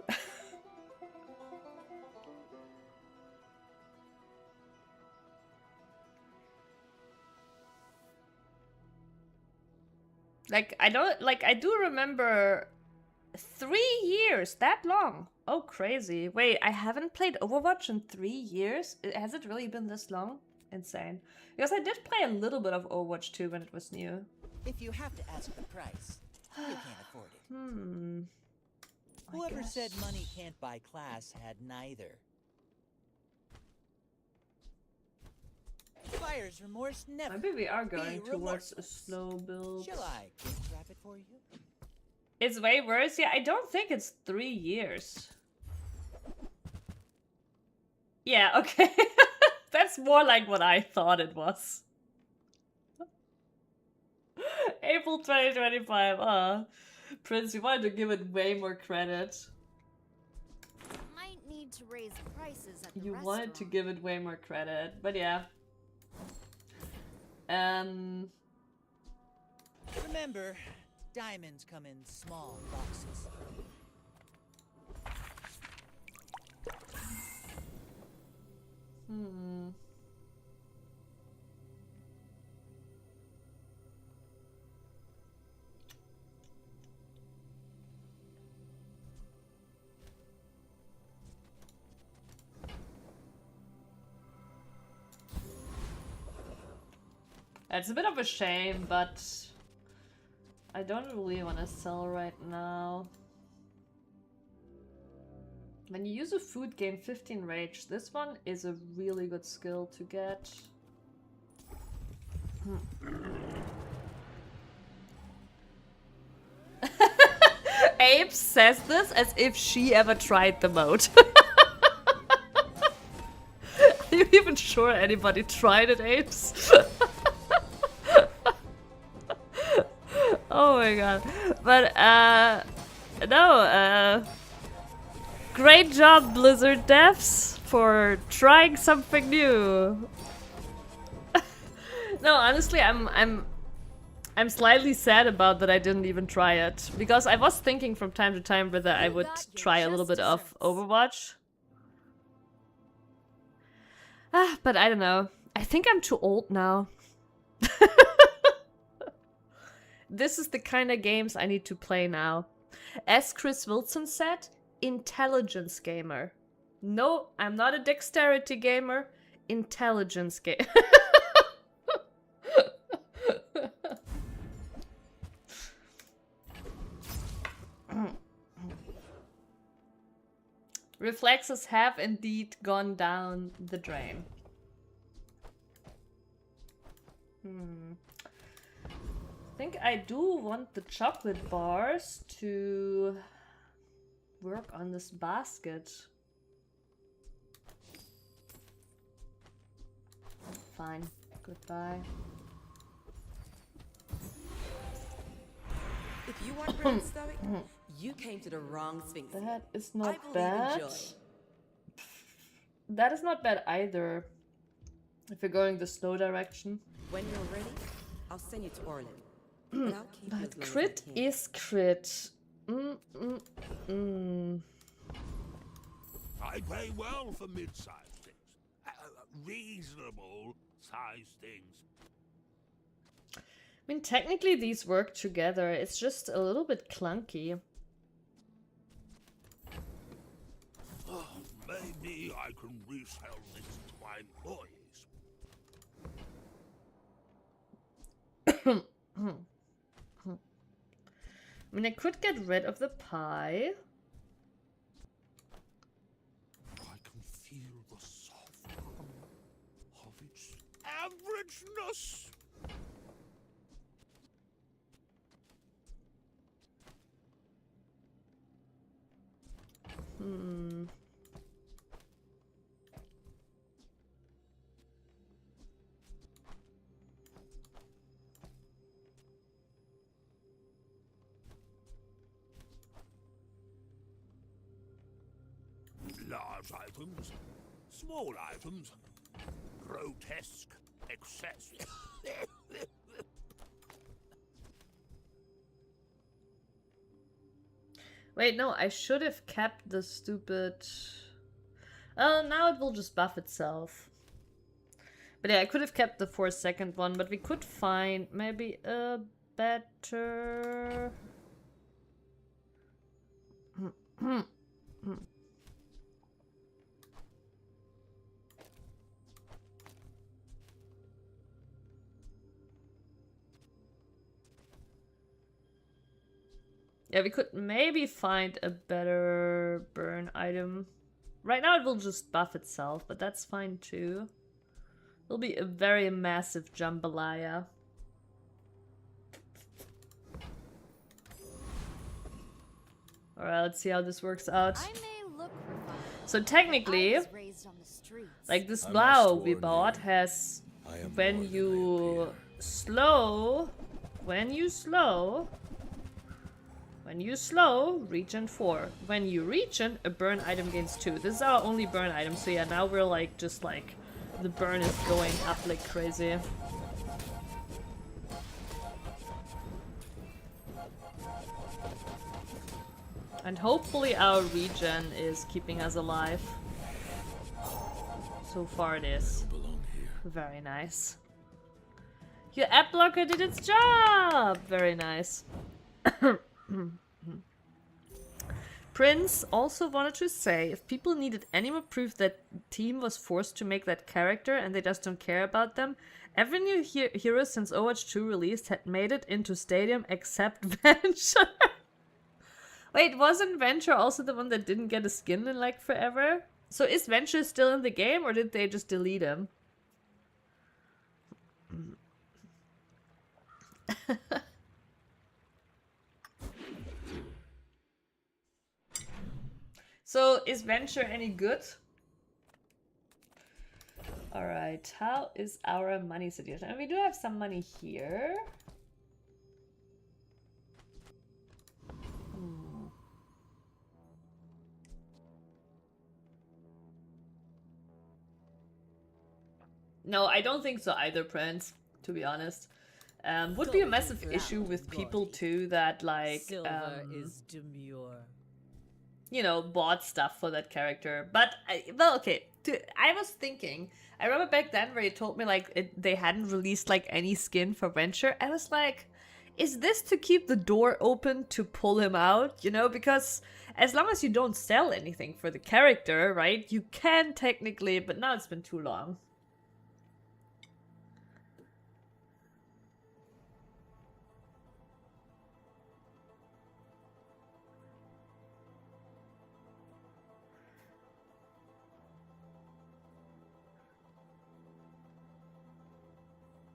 Like, I do remember 3 years, that long. Oh, crazy. Wait, I haven't played Overwatch in 3 years? Has it really been this long? Insane. Because I did play a little bit of Overwatch 2 when it was new. If you have to ask the price, you can't afford it. Whoever said money can't buy class had neither. Buyer's remorse never. Maybe we are going be towards a remorseless. slow build. Shall I gift wrap it for you? It's way worse. Yeah, I don't think it's 3 years. Yeah, okay. That's more like what I thought it was. April 2025. Prince, you wanted to give it way more credit. Might need to raise prices at the You restaurant. wanted to give it way more credit, but yeah. Remember, diamonds come in small boxes. It's a bit of a shame, but I don't really want to sell right now. When you use a food, gain 15 rage. This one is a really good skill to get. Abe says this as if she ever tried the mode. Are you even sure anybody tried it, Apes? Oh my god. But, no, great job, Blizzard devs, for trying something new. No, honestly, I'm slightly sad about that I didn't even try it. Because I was thinking from time to time whether I would try a little bit of Overwatch. But I don't know. I think I'm too old now. This is the kind of games I need to play now. As Chris Wilson said, intelligence gamer. No, I'm not a dexterity gamer. Intelligence gamer. Reflexes have indeed gone down the drain. I think I do want the chocolate bars to work on this basket. Fine. Goodbye. If you want bread and stomach, you came to the wrong Sphinx. That is I not believe in bad. joy. That is not bad either. If you're going the slow direction. When you're ready, I'll send you to Orlin. But I'll keep you as But long crit as I can. is crit. I pay well for mid-sized things. Reasonable sized things. I mean, technically these work together. It's just a little bit clunky. Oh, maybe I can resell this to my employees. I mean, I could get rid of the pie. I can feel the soft hum of its averageness. Large items, small items, grotesque excess. Wait, no, I should have kept the stupid... Oh, now it will just buff itself. But yeah, I could have kept the 4-second one, but we could find maybe a better... Yeah, we could maybe find a better burn item. Right now it will just buff itself, but that's fine too. It'll be a very massive jambalaya. Alright, let's see how this works out. I may look refined. So I technically, was raised on the streets. like this I bow must we warn bought you, has... I am When more than I you appear. slow... When you slow, regen 4. When you regen, a burn item gains 2. This is our only burn item, so yeah, now we're like, just like, the burn is going up like crazy. And hopefully our regen is keeping us alive. So far it is. Belong here. Very nice. Your app blocker did its job! Very nice. Prince also wanted to say, if people needed any more proof that team was forced to make that character and they just don't care about them, every new hero since Overwatch 2 released had made it into Stadium except Venture. Wait, wasn't Venture also the one that didn't get a skin in like forever? So is Venture still in the game or did they just delete him? So, is Venture any good? Alright, how is our money situation? And we do have some money here. No, I don't think so either, Prince, to be honest. Would be a massive issue with people too that like Silver is demure. you know, bought stuff for that character. But, well, okay. I was thinking, I remember back then where you told me, like, they hadn't released, like, any skin for Venture. I was like, is this to keep the door open to pull him out? You know, because as long as you don't sell anything for the character, right, you can technically, but now it's been too long.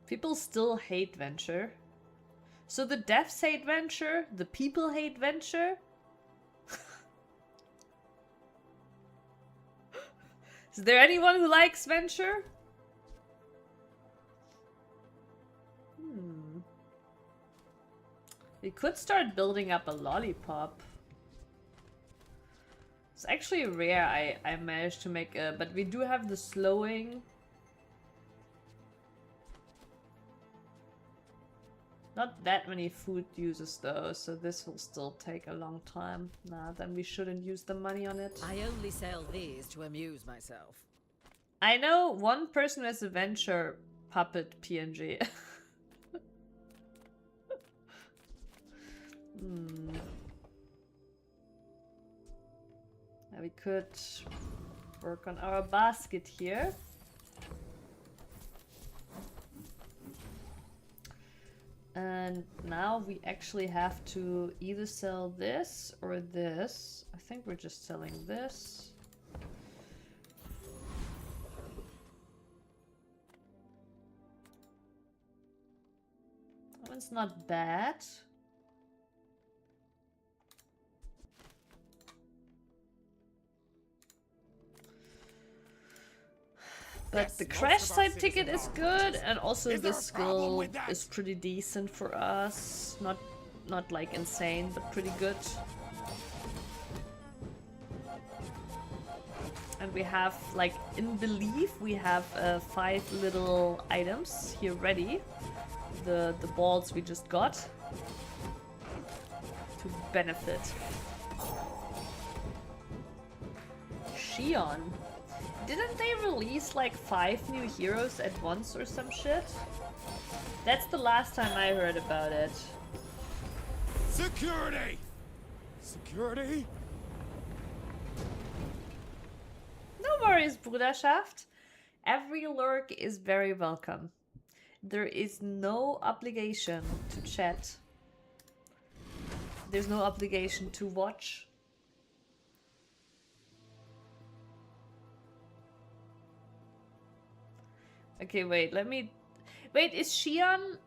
People still hate Venture. So the devs hate Venture, the people hate Venture. Is there anyone who likes Venture? We could start building up a lollipop. It's actually rare I managed to make a, but we do have the slowing. Not that many food uses though, so this will still take a long time. Nah, then we shouldn't use the money on it. I only sell these to amuse myself. I know one person who has a Venture puppet PNG. Now we could work on our basket here. And now we actually have to either sell this or this. I think we're just selling this. That one's not bad. But the crash site ticket is good, and also the skill is pretty decent for us. Not like insane, but pretty good. And we have, like, in Belief, we have 5 little items here ready. The balls we just got. To benefit. Shion. Didn't they release like 5 new heroes at once or some shit? That's the last time I heard about it. Security! Security? No worries, Bruderschaft. Every lurk is very welcome. There is no obligation to chat. There's no obligation to watch. Okay, wait, let me... Wait, is Shion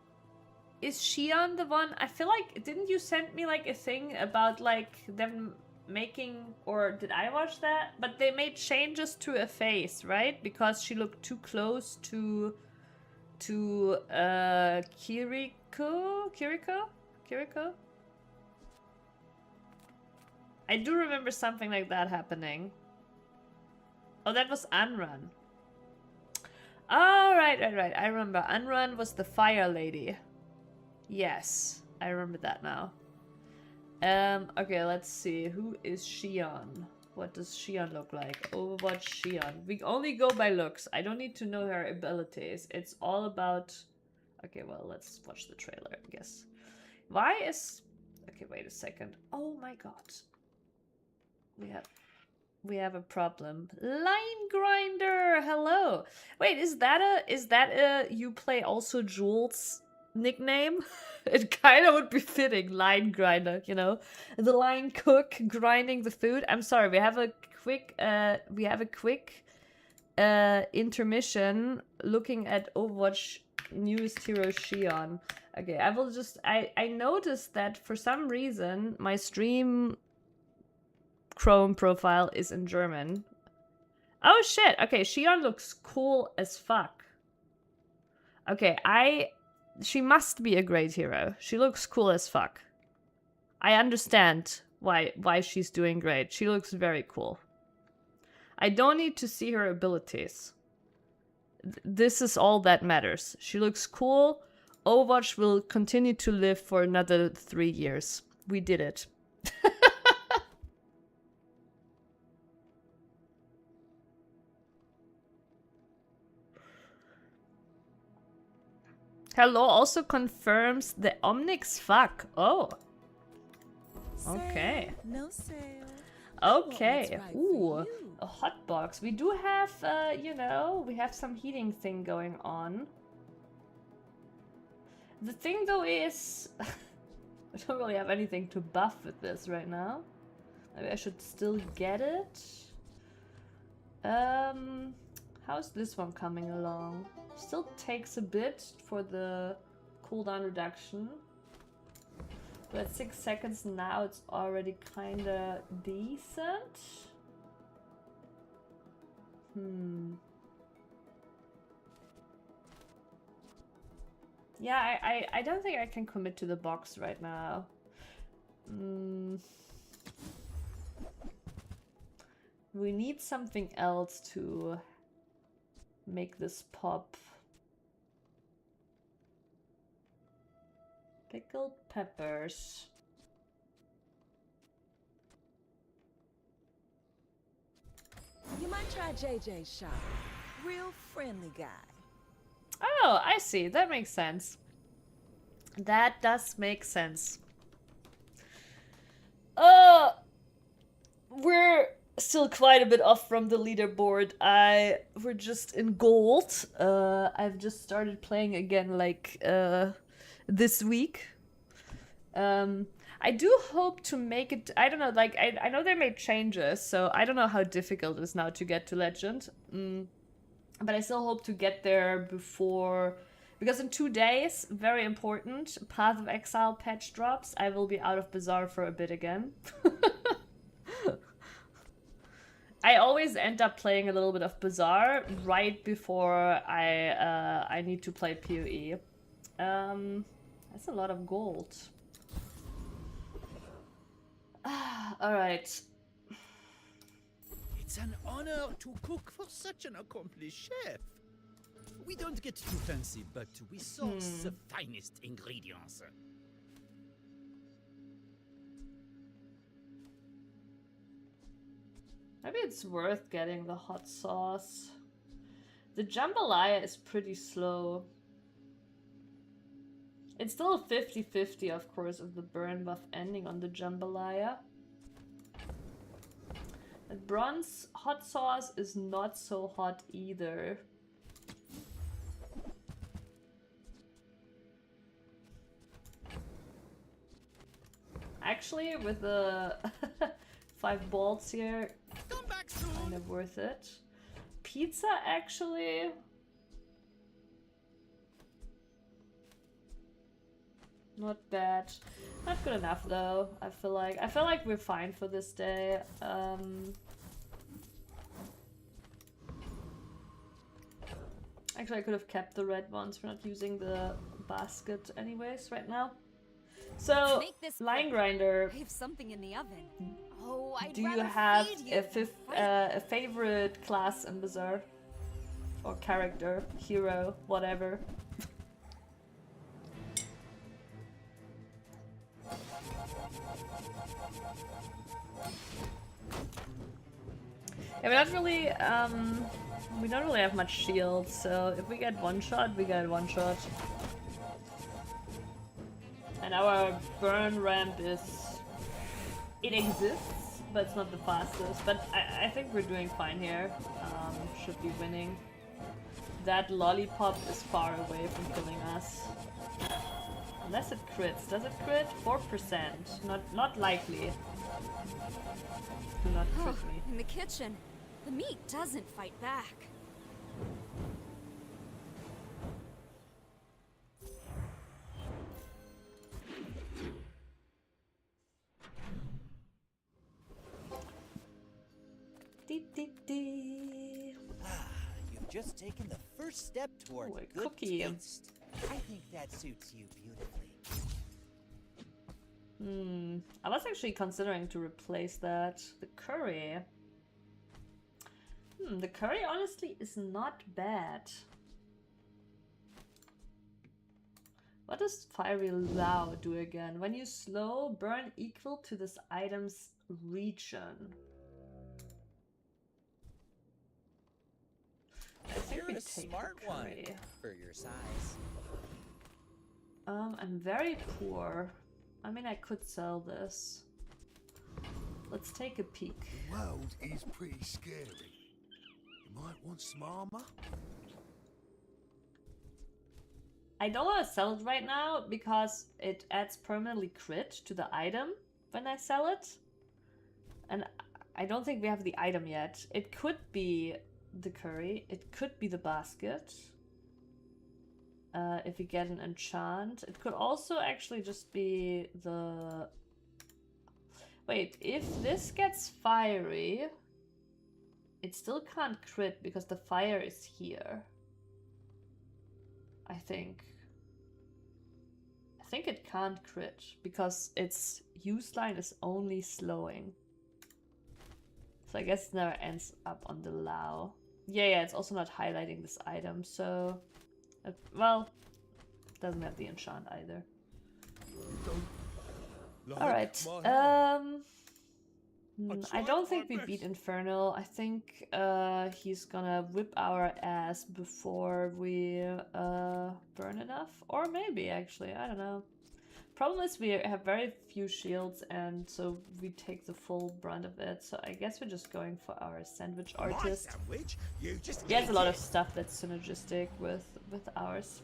the one... I feel like... Didn't you send me, like, a thing about, like, them making... Or did I watch that? But they made changes to her face, right? Because she looked too close to... Kiriko? I do remember something like that happening. Oh, that was Anran. Oh, right. I remember. Anran was the fire lady. Yes, I remember that now. Okay, let's see. Who is Shion? What does Shion look like? Overwatch Shion. We only go by looks. I don't need to know her abilities. It's all about... Okay, well, let's watch the trailer, I guess. Why is... Okay, wait a second. Oh my god. We have a problem. Line Grinder, hello. Wait, is that a you play also Jules nickname? It kind of would be fitting, Line Grinder, you know, the line cook grinding the food. I'm sorry, we have a quick intermission looking at Overwatch newest hero Shion. Okay, I will just I noticed that for some reason my stream Chrome profile is in German. Oh shit, okay, Shion looks cool as fuck. Okay, she must be a great hero. She looks cool as fuck. I understand why she's doing great. She looks very cool. I don't need to see her abilities. This is all that matters. She looks cool. Overwatch will continue to live for another 3 years. We did it. Hello also confirms the Omnix fuck. Oh, okay. Sale, no sale. Okay. what's right for Ooh, you. a hot box. We do have, you know, we have some heating thing going on. The thing though is, I don't really have anything to buff with this right now. Maybe I should still get it. How's this one coming along? Still takes a bit for the cooldown reduction. But at 6 seconds now, it's already kinda decent. Yeah, I don't think I can commit to the box right now. We need something else to make this pop. Pickled peppers. You might try JJ's shop. Real friendly guy. Oh, I see. That makes sense. That does make sense. We're still quite a bit off from the leaderboard. We're just in gold. I've just started playing again like this week. I do hope to make it, I don't know, like I know they made changes, so I don't know how difficult it is now to get to Legend. But I still hope to get there before, because in 2 days, very important, Path of Exile patch drops. I will be out of Bazaar for a bit again. I always end up playing a little bit of Bazaar right before I need to play PoE. That's a lot of gold. Alright. It's an honor to cook for such an accomplished chef. We don't get too fancy, but we source the finest ingredients. Maybe it's worth getting the hot sauce. The jambalaya is pretty slow. It's still 50-50, of course, of the burn buff ending on the jambalaya. The bronze hot sauce is not so hot either. Actually, with the 5 bolts here, Come back soon. kind of worth it. Pizza, actually. Not bad. Not good enough though. I feel like we're fine for this day. Actually, I could have kept the red ones. We're not using the basket anyways right now. So, Make this line quick. grinder. I have something in the oven. Oh, I'd Do you rather have feed you. a favorite class in Bazaar? Or character, hero, whatever? Yeah, we don't really have much shield, so if we get one shot, we get one shot. And our burn ramp it exists, but it's not the fastest. But I think we're doing fine here. Should be winning. That lollipop is far away from killing us. Unless it crits. Does it crit? 4%. Not likely. Do not crit me. In the kitchen, the meat doesn't fight back. You've just taken the first step toward Ooh, a good cookie. taste. I think that suits you beautifully. I was actually considering to replace that. The curry. The curry honestly is not bad. What does Fiery Lao do again? When you slow, burn equal to this item's region. I think You're we a take smart the one curry. for your size. I'm very poor. I mean, I could sell this. Let's take a peek. The world is pretty scary. You might want some armor. I don't want to sell it right now because it adds permanently crit to the item when I sell it. And I don't think we have the item yet. It could be the curry. It could be the basket. If we get an enchant. It could also actually just be the... Wait, if this gets fiery, it still can't crit because the fire is here. I think it can't crit because its use line is only slowing. So I guess it never ends up on the Lao. Yeah, it's also not highlighting this item, so... well, doesn't have the enchant either. Alright, I don't think we beat Infernal. I think he's gonna whip our ass before we burn enough. Or maybe, actually, I don't know. Problem is we have very few shields, and so we take the full brunt of it. So I guess we're just going for our sandwich artist. He has a lot of stuff that's synergistic with ours.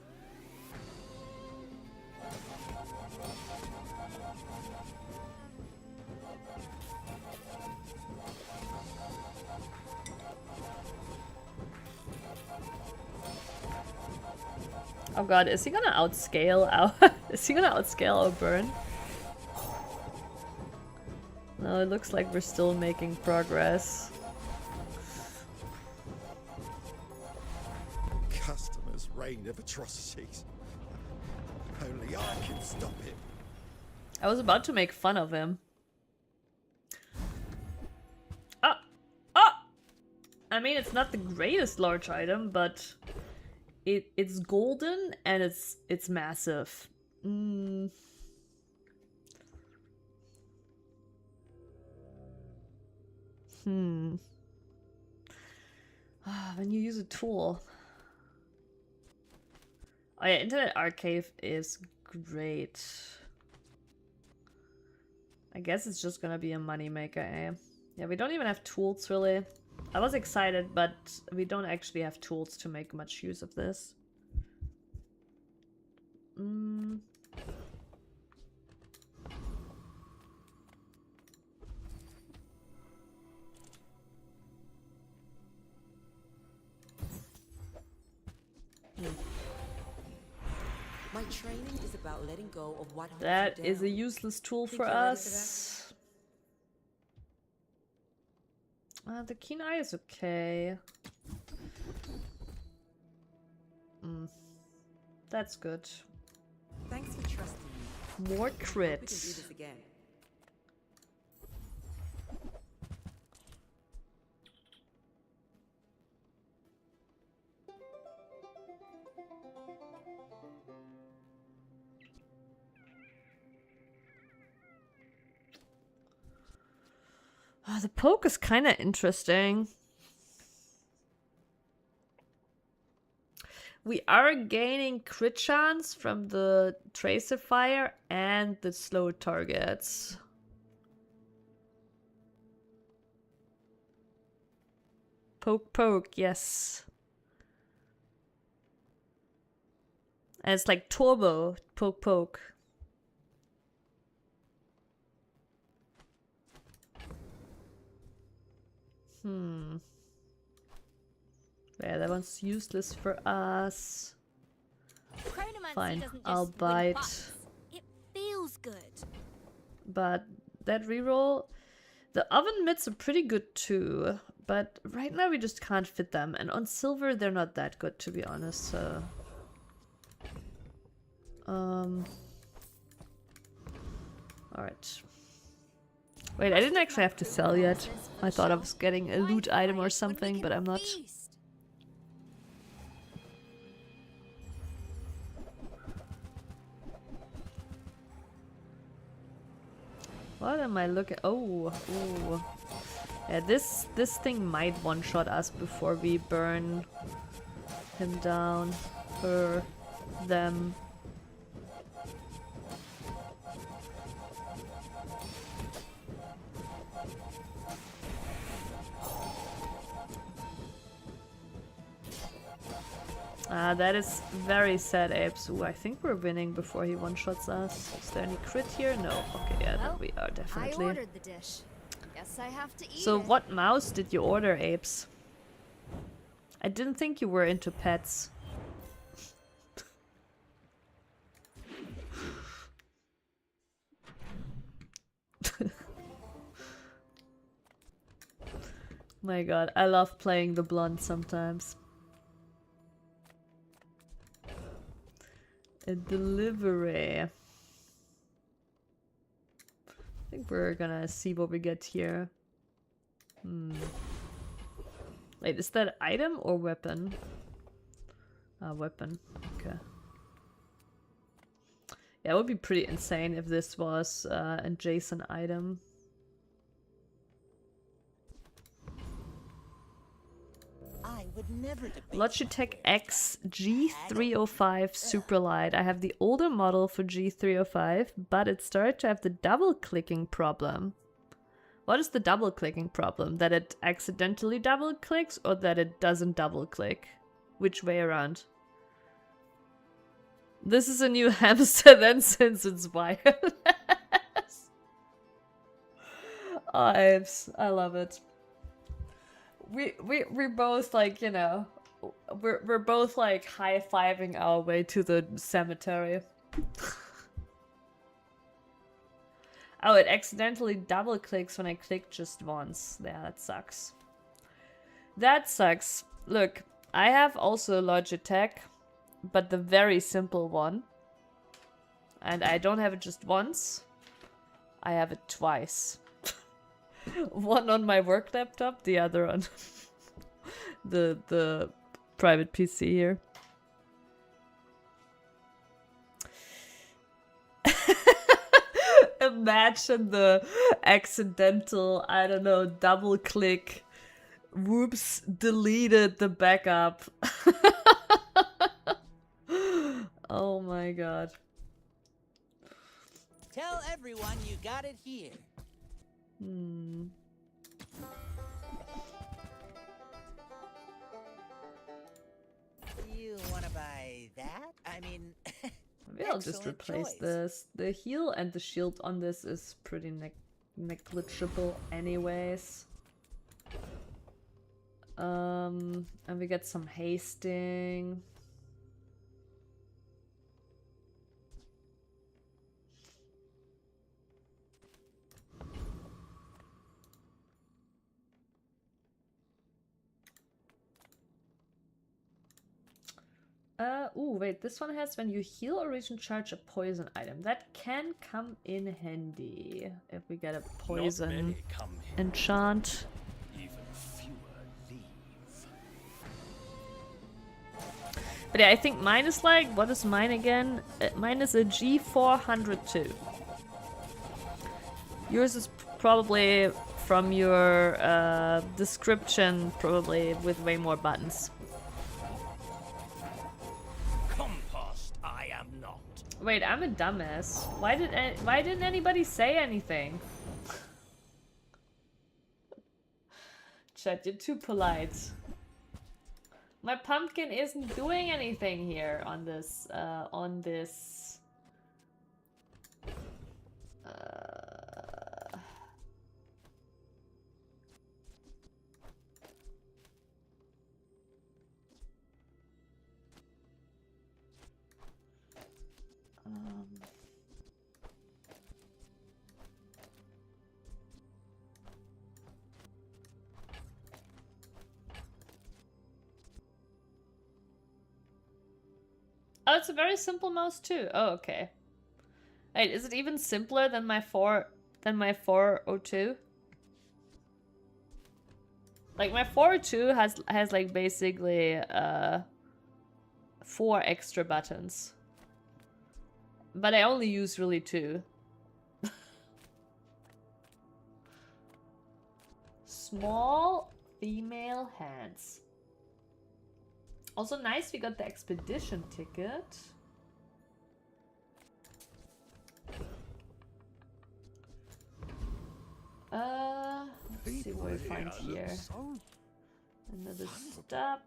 Oh god, is he gonna outscale our is he gonna outscale our burn? No, it looks like we're still making progress. Customers' reign of atrocities. Only I can stop it. I was about to make fun of him. Ah! Ah! I mean, it's not the greatest large item, but it's golden and it's massive. When you use a tool. Oh yeah, Internet Archive is great. I guess it's just gonna be a moneymaker, eh? Yeah, we don't even have tools, really. I was excited, but we don't actually have tools to make much use of this. My training is about letting go of what holds That you is a down. useless tool Think for you're ready for us. The keen eye is okay. That's good. Thanks for trusting me. More I hope we can do crit. this again. The poke is kind of interesting. We are gaining crit chance from the tracer fire and the slow targets. Poke, yes. And it's like turbo poke. Yeah, that one's useless for us. Chronomancy Fine, doesn't just I'll win bite. fights. It feels good. But that reroll, the oven mitts are pretty good too. But right now we just can't fit them, and on silver they're not that good, to be honest. So, all right. Wait, I didn't actually have to sell yet. I thought I was getting a loot item or something, but I'm not. What am I looking? Oh, ooh. Yeah, this thing might one-shot us before we burn him down. Her, them. That is very sad, Apes. Ooh, I think we're winning before he one-shots us. Is there any crit here? No. Okay, yeah, then we are I definitely. ordered the dish. Guess I have to eat So it. what mouse did you order, Apes? I didn't think you were into pets. My god, I love playing the blonde sometimes. A delivery. I think we're gonna see what we get here. Wait, is that item or weapon? Weapon. Okay. Yeah, it would be pretty insane if this was an adjacent item. I would never debate Logitech X G305 Superlight. I have the older model for G305, but it started to have the double clicking problem. What is the double clicking problem? That it accidentally double clicks or that it doesn't double click? Which way around? This is a new hamster then since it's wireless. Oh, I love it. We're both like, you know, we're both like high-fiving our way to the cemetery. Oh, it accidentally double clicks when I click just once. Yeah, that sucks. That sucks. Look, I have also Logitech, but the very simple one. And I don't have it just once. I have it twice. One on my work laptop, the other on the private PC here. Imagine the accidental, I don't know, double click. Whoops, deleted the backup. Oh my god. Tell everyone you got it here. You wanna buy that? I mean, Maybe I'll just excellent replace choice. this. The heal and the shield on this is pretty negligible anyways. And we get some hasting. Ooh, wait, this one has when you heal or recharge a poison item. That can come in handy if we get a poison enchant. Even fewer leave. But yeah, I think mine is like, what is mine again? Mine is a G402. Yours is probably from your description, probably with way more buttons. Wait, I'm a dumbass. Why didn't anybody say anything? Chat, you're too polite. My pumpkin isn't doing anything here on this Oh, it's a very simple mouse too. Oh, okay. Wait, is it even simpler than my 402? Like my 402 has like basically 4 extra buttons. But I only use really 2. Small female hands. Also nice, we got the expedition ticket. Let's see what we find here. Another stop.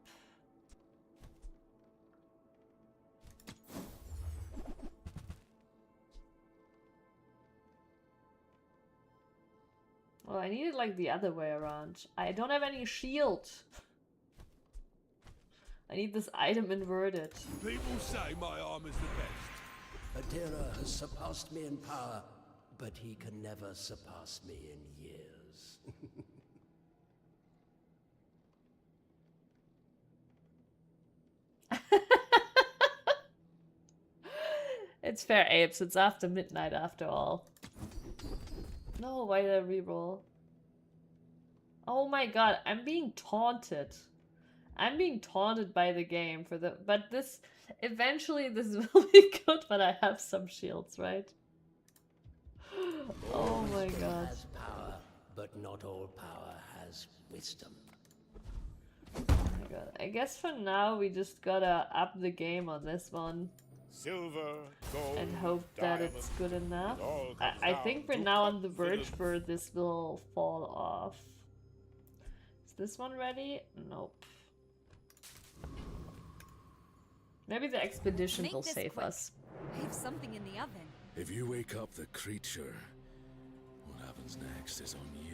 Oh, I need it like the other way around. I don't have any shield. I need this item inverted. People say my armor's the best. Adira has surpassed me in power, but he can never surpass me in years. It's fair, apes. It's after midnight after all. No, why did I reroll? Oh my god, I'm being taunted. I'm being taunted by the game for the... But this... Eventually this will be good, but I have some shields, right? Oh my god. Has power, but not all power has wisdom. Oh my god. I guess for now we just gotta up the game on this one. Silver, gold, And hope that diamond, it's good enough. it all I comes think down we're to now on the confidence. verge where this will fall off. Is this one ready? Nope. Maybe the expedition Make will this save quick. us. I have something in the oven. If you wake up the creature, what happens next is on you.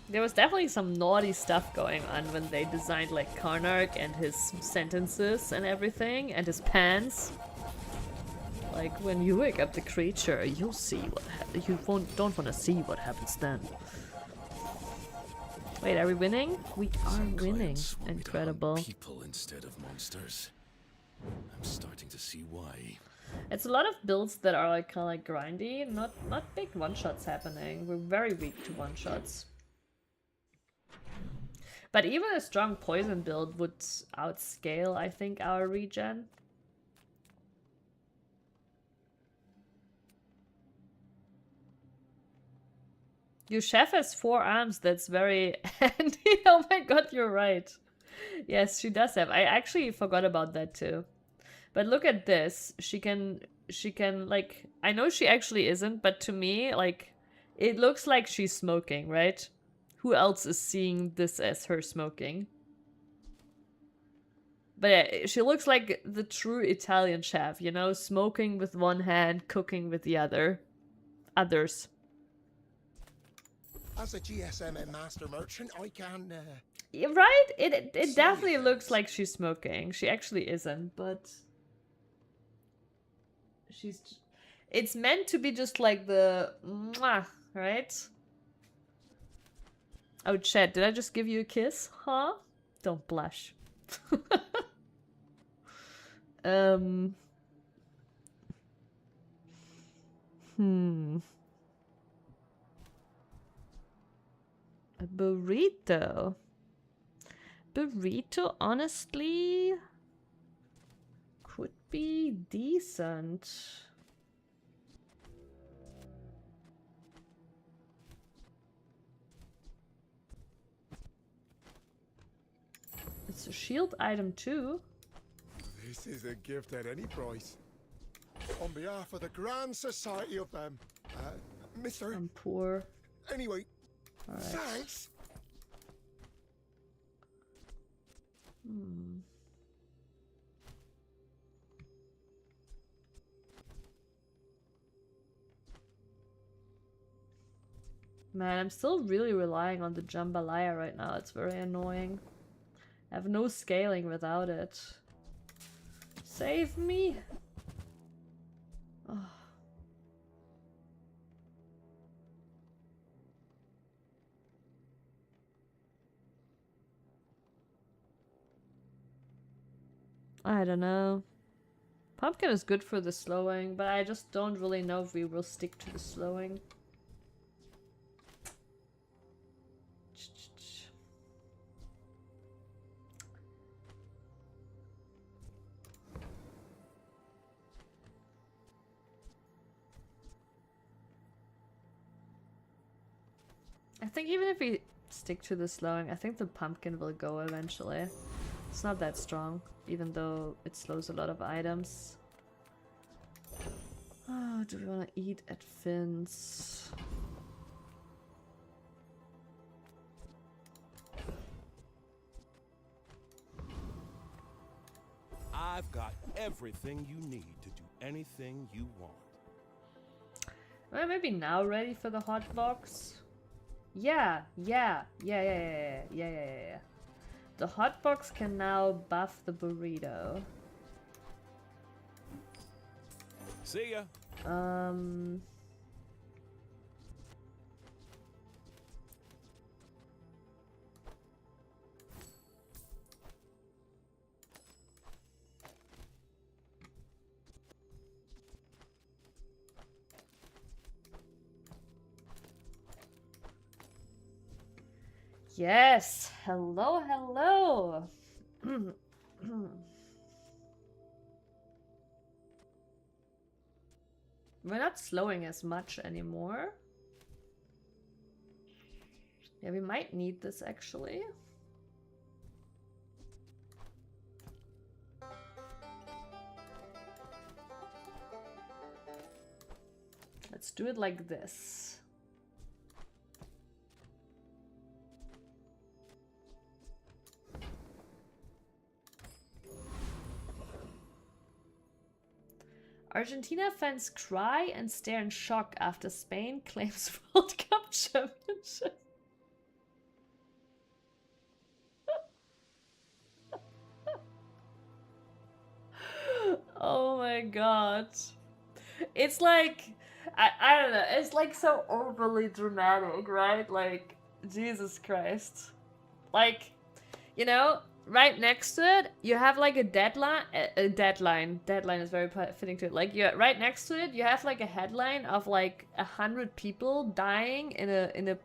There was definitely some naughty stuff going on when they designed like Karnak and his sentences and everything, and his pants. Like, when you wake up the creature, you'll see what don't want to see what happens then. Wait, are we winning? We are Some winning. clients want me to hunt Incredible. people instead of monsters. I'm starting to see why. It's a lot of builds that are like kind of like grindy, not big one-shots happening. We're very weak to one-shots. But even a strong poison build would outscale, I think, our regen. Your chef has 4 arms, that's very handy. Oh my god, you're right. Yes, she does have. I actually forgot about that too. But look at this. She can like, I know she actually isn't, but to me, like, it looks like she's smoking, right? Who else is seeing this as her smoking? But yeah, she looks like the true Italian chef, you know? Smoking with one hand, cooking with the other. Others. As a GSM master merchant, I can. Yeah, right? It See definitely things. looks like she's smoking. She actually isn't, but... It's meant to be just like the... Mwah, right? Oh, Chet, did I just give you a kiss? Huh? Don't blush. A burrito. Burrito, honestly, could be decent. It's a shield item too. This is a gift at any price. On behalf of the Grand Society of them, Mr. I'm poor. Anyway, Alright. thanks. Man, I'm still really relying on the jambalaya right now. It's very annoying. I have no scaling without it. Save me! Oh. I don't know. Pumpkin is good for the slowing, but I just don't really know if we will stick to the slowing. I think even if we stick to the slowing, I think the pumpkin will go eventually. It's not that strong, even though it slows a lot of items. Oh, do we want to eat at Finn's? I've got everything you need to do anything you want. Well, maybe now ready for the hot box. Yeah. The hot box can now buff the burrito. See ya. Yes. Hello, hello. We're not slowing as much anymore. Yeah, we might need this actually. Let's do it like this. Argentina fans cry and stare in shock after Spain claims World Cup championship. Oh my god. It's like, I don't know, it's like so overly dramatic, right? Like, Jesus Christ. Like, you know, right next to it, you have like a deadline. Deadline is very fitting to it. Like, you right next to it, you have like a headline of like 100 people dying in a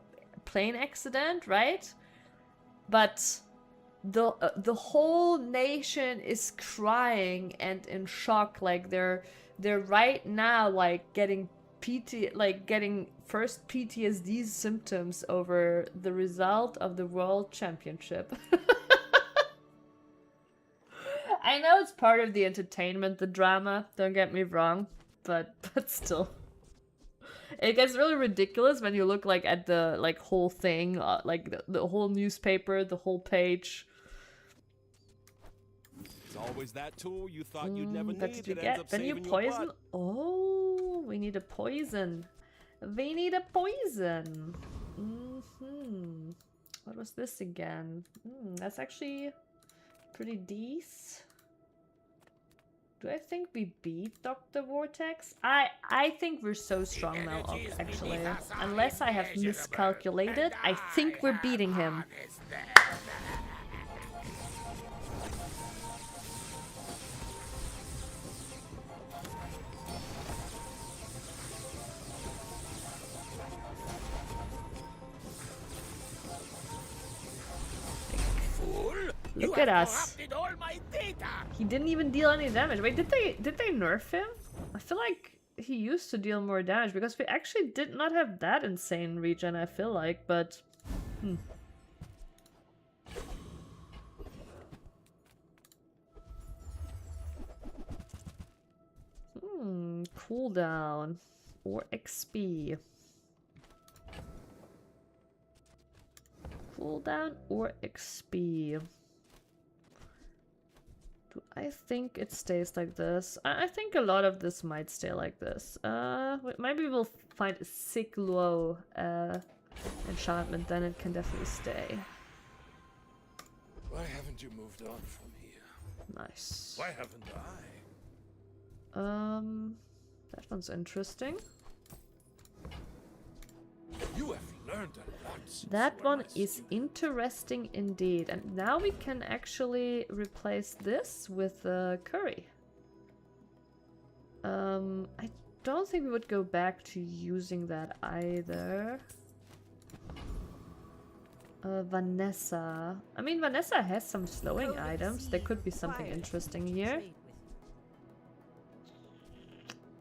plane accident, right? But the whole nation is crying and in shock. Like they're right now like getting first PTSD symptoms over the result of the World Championship. I know it's part of the entertainment, the drama, don't get me wrong, but still. It gets really ridiculous when you look like at the like whole thing, like the whole newspaper, the whole page. It's always that tool you thought you'd never What need did you that ends get? up Then you saving your poison. butt. Oh, we need a poison. We need a poison. What was this again? That's actually pretty decent. Do I think we beat Dr. Vortex? I think we're so strong now, actually. Unless I have miscalculated, I think we're beating him. Look at us. He didn't even deal any damage. Wait, did they nerf him? I feel like he used to deal more damage because we actually did not have that insane regen, I feel like, but cooldown or XP. Cooldown or XP. Do I think it stays like this? I think a lot of this might stay like this. Maybe we'll find a sick low enchantment, then it can definitely stay. Why haven't you moved on from here? Nice. Why haven't I? That one's interesting. You have learned a lot. That one is interesting indeed. And now we can actually replace this with curry. I don't think we would go back to using that either. Vanessa. I mean, Vanessa has some slowing items. There could be something interesting here.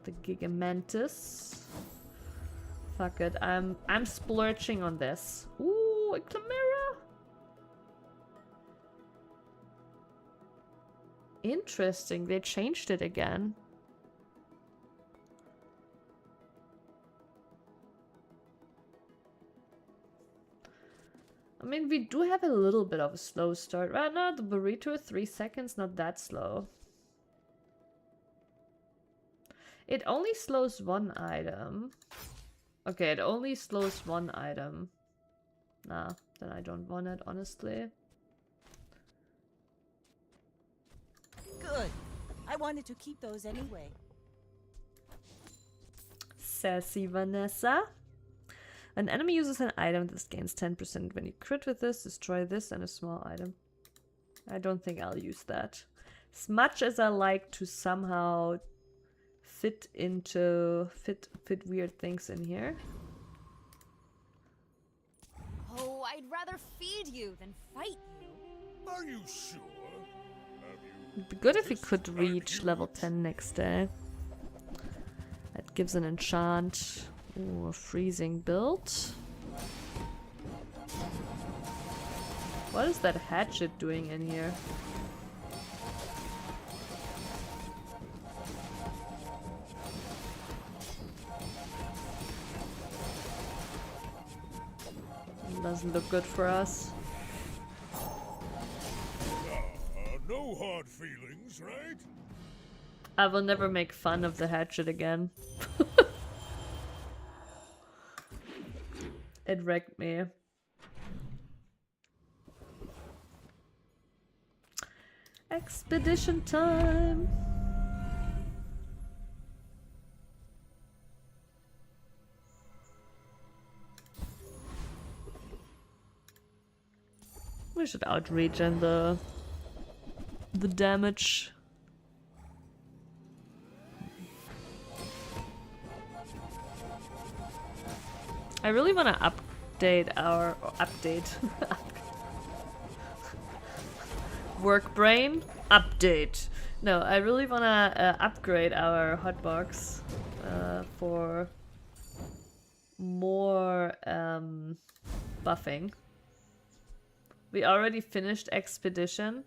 The Gigamantis. Fuck it. I'm splurging on this. Ooh, a Chimera. Interesting. They changed it again. I mean, we do have a little bit of a slow start. Right now, the burrito 3 seconds, not that slow. It only slows one item. Okay, it only slows one item. Nah, then I don't want it, honestly. Good. I wanted to keep those anyway. Sassy Vanessa. An enemy uses an item, this gains 10%. When you crit with this, destroy this and a small item. I don't think I'll use that. As much as I like to somehow fit weird things in here. Oh, I'd rather feed you than fight you. Are you sure? It'd be good if we could reach level 10 next day. That gives an enchant. Ooh, a freezing build. What is that hatchet doing in here? Doesn't look good for us. No hard feelings, right? I will never make fun of the hatchet again. It wrecked me. Expedition time! We should outreach and the damage. I really want to update our work brain update. No, I really want to upgrade our hotbox for more buffing. We already finished Expedition.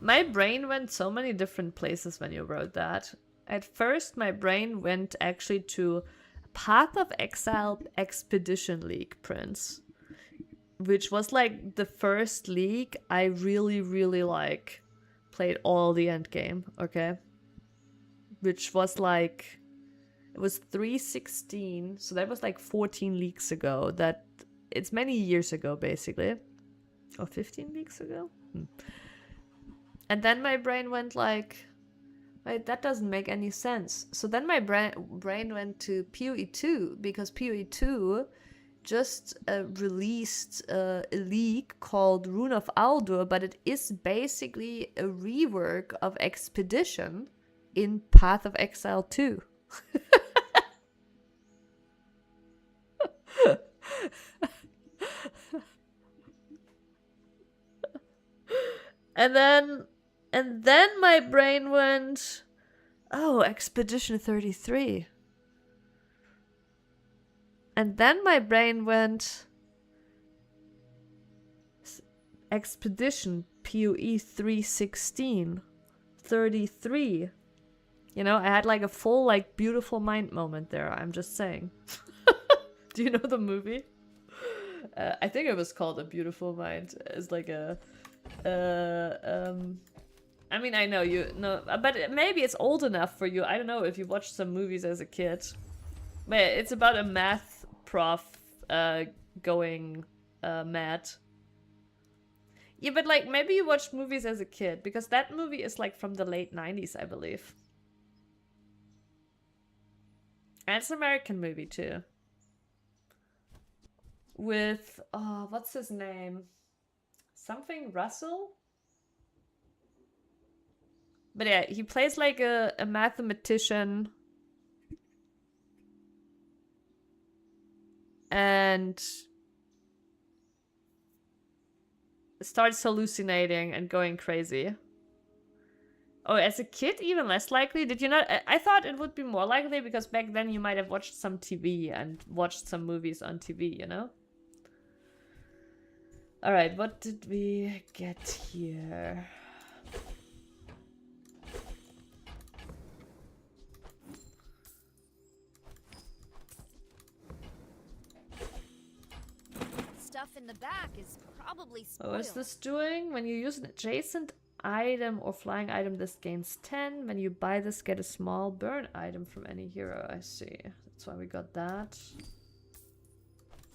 My brain went so many different places when you wrote that. At first, my brain went actually to Path of Exile Expedition League, Prince. Which was like the first league I really, really like played all the end game, okay? Which was like, it was 316, so that was like 14 leagues ago. It's many years ago, basically. Or 15 leagues ago? And then my brain went like, wait, that doesn't make any sense. So then my brain went to PoE 2, because PoE 2 just released a league called Rune of Aldur, but it is basically a rework of Expedition in Path of Exile 2. And then my brain went, oh, Expedition 33. And then my brain went, Expedition PoE 316, 33. You know, I had like a full, like, beautiful mind moment there, I'm just saying. Do you know the movie? I think it was called A Beautiful Mind. It's like a... I mean, I know you know, but maybe it's old enough for you. I don't know if you watched some movies as a kid. But it's about a math prof going mad. Yeah, but like maybe you watched movies as a kid, because that movie is like from the late 90s, I believe. And it's an American movie too. With, what's his name? Something Russell? But yeah, he plays like a mathematician. And starts hallucinating and going crazy. Oh, as a kid, even less likely? Did you not? I thought it would be more likely, because back then you might have watched some TV and watched some movies on TV, you know? Alright, what did we get here? Stuff in the back is probably spoiled. What is this doing? When you use an adjacent item or flying item, this gains 10. When you buy this, get a small burn item from any hero. I see. That's why we got that.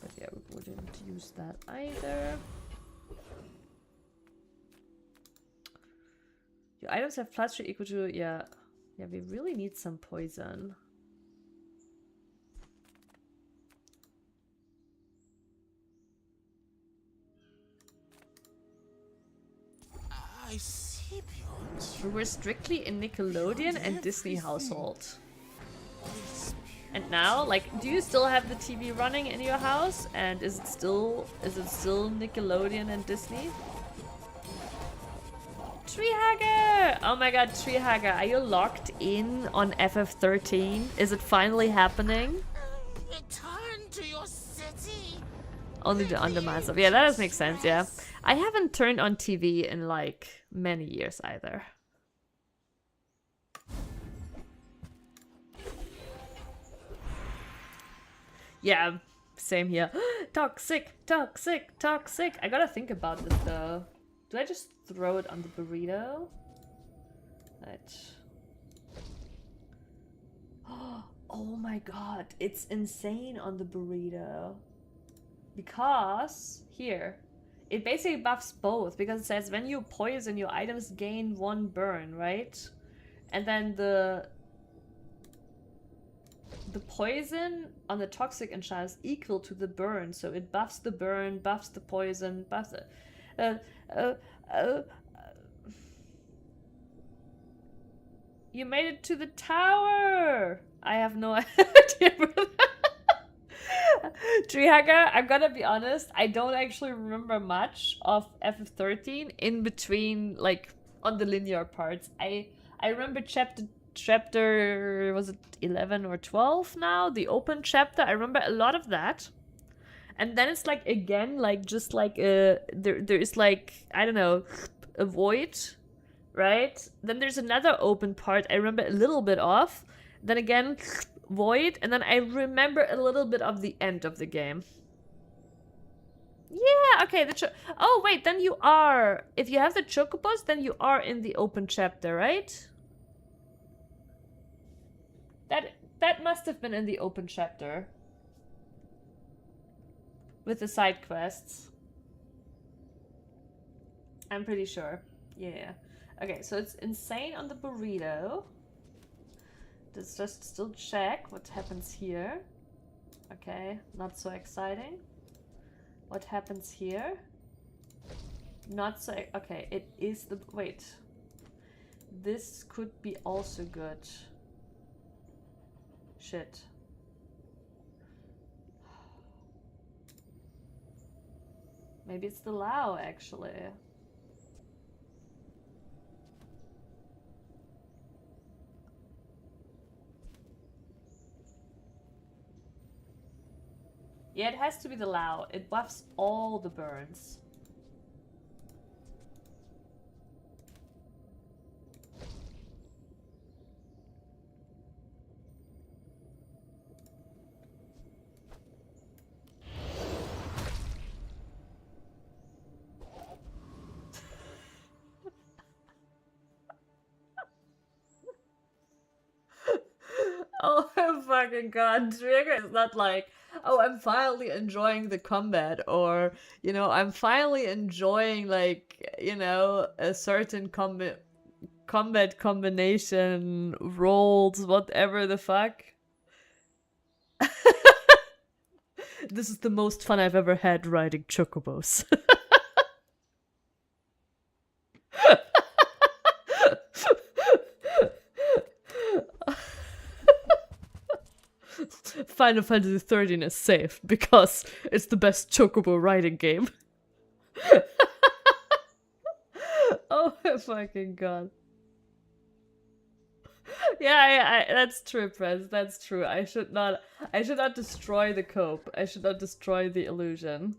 But yeah, we wouldn't use that either. Your items have plus 3 equal to... Yeah, we really need some poison. I see beyond. We were strictly in Nickelodeon and Disney household. And now, like, do you still have the TV running in your house? And is it still Nickelodeon and Disney? Treehugger! Oh my god, Treehugger, are you locked in on FF13? Is it finally happening? Return to your city. Only the on-demand stuff. Yeah, that does make sense, yeah. I haven't turned on TV in, like, many years either. Yeah, same here. Toxic, toxic, toxic. I gotta think about this, though. Do I just throw it on the burrito? Right. Oh my god, it's insane on the burrito. Because, here, it basically buffs both. Because it says when you poison, your items gain 1 burn, right? And then the poison on the toxic enchant is equal to the burn. So it buffs the burn, buffs the poison, buffs it. You made it to the tower! I have no idea. Treehugger, I'm gonna be honest, I don't actually remember much of FF13 in between, like, on the linear parts. I remember chapter, was it 11 or 12 now? The open chapter, I remember a lot of that. And then it's like, again, like, just like, there is like, I don't know, a void, right? Then there's another open part I remember a little bit of. Then again, void, and then I remember a little bit of the end of the game. Yeah, okay, oh wait, then you are, if you have the chocobos, then you are in the open chapter, right? That must have been in the open chapter. With the side quests. I'm pretty sure. Yeah. Okay, so it's insane on the burrito. Let's just still check what happens here. Okay, not so exciting. What happens here? Not so... Okay, it is the... Wait. This could be also good. Shit. Maybe it's the Lao, actually. Yeah, it has to be the Lao. It buffs all the burns. Oh my fucking god, Trigger is not like, oh, I'm finally enjoying the combat, or, you know, I'm finally enjoying, like, you know, a certain combat combination, rolls, whatever the fuck. This is the most fun I've ever had riding chocobos. Final Fantasy 13 is safe because it's the best chocobo riding game. Oh my fucking god. Yeah, that's true, Prez. That's true. I should not destroy the cope. I should not destroy the illusion.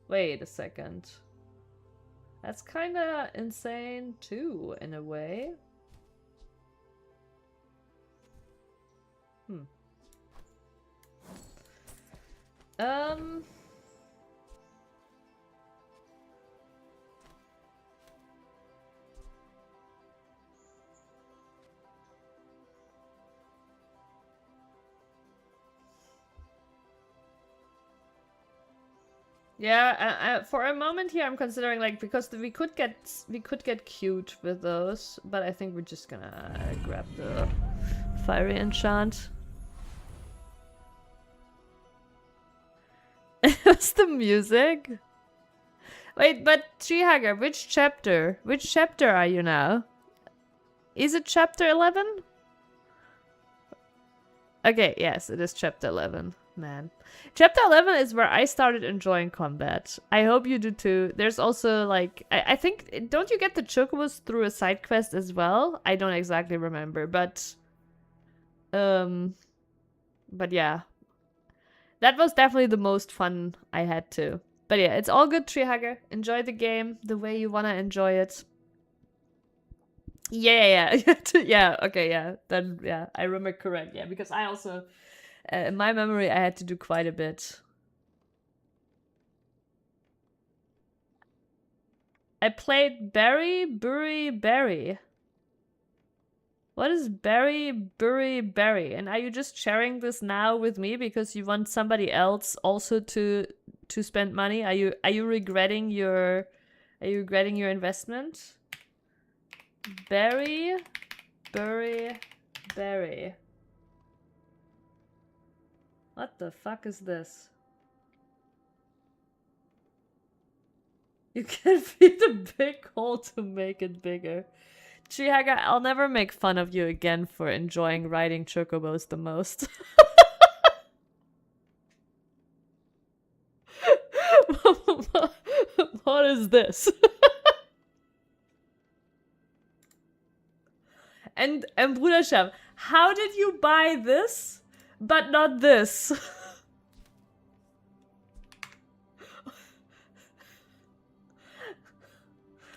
Wait a second. That's kinda insane too, in a way. Yeah, for a moment here, I'm considering like because we could get cute with those, but I think we're just gonna grab the fiery enchant. What's the music? Wait, but Treehugger, which chapter? Which chapter are you now? Is it chapter 11? Okay, yes, it is chapter 11. Man. Chapter 11 is where I started enjoying combat. I hope you do too. There's also like... I think... Don't you get the chocobos through a side quest as well? I don't exactly remember, but... But yeah. That was definitely the most fun I had too. But yeah, it's all good, Treehugger. Enjoy the game the way you want to enjoy it. Yeah. Yeah, okay, yeah. Then, yeah, I remember correct. Yeah, because I also... in my memory, I had to do quite a bit. I played Berry, Bury, Berry. What is Berry, Bury, Berry? And are you just sharing this now with me because you want somebody else also to spend money? Are you regretting your investment? Berry, Bury, Berry. What the fuck is this? You can feed a big hole to make it bigger. Treehugger, I'll never make fun of you again for enjoying riding chocobos the most. What is this? and Bruderschaf, how did you buy this, but not this?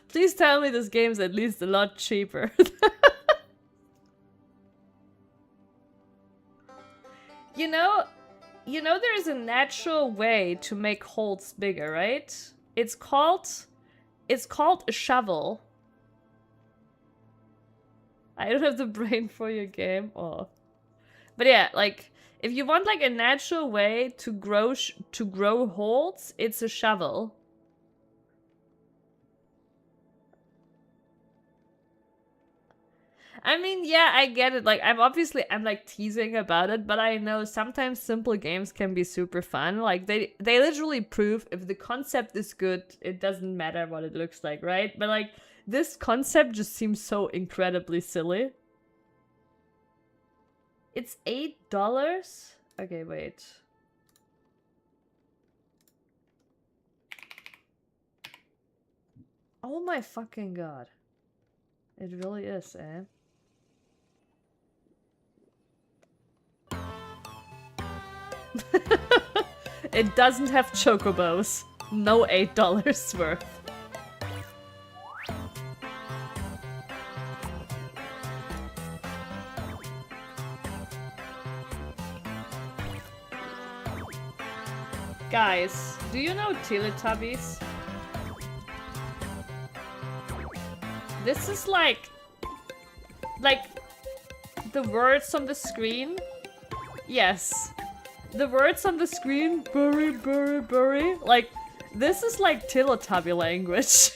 Please tell me this game's at least a lot cheaper. You know there's a natural way to make holes bigger, right? It's called a shovel. I don't have the brain for your game. Oh. But yeah, like if you want like a natural way to grow holes, it's a shovel. I mean, yeah, I get it. Like, I'm like teasing about it, but I know sometimes simple games can be super fun. Like, they literally prove if the concept is good, it doesn't matter what it looks like, right? But like, this concept just seems so incredibly silly. It's $8? Okay, wait. Oh my fucking god. It really is, eh? It doesn't have chocobos. No $8 worth. Guys, do you know Teletubbies? This is like the words on the screen. Yes. The words on the screen, bury, bury, bury. Like, this is like Teletubby language.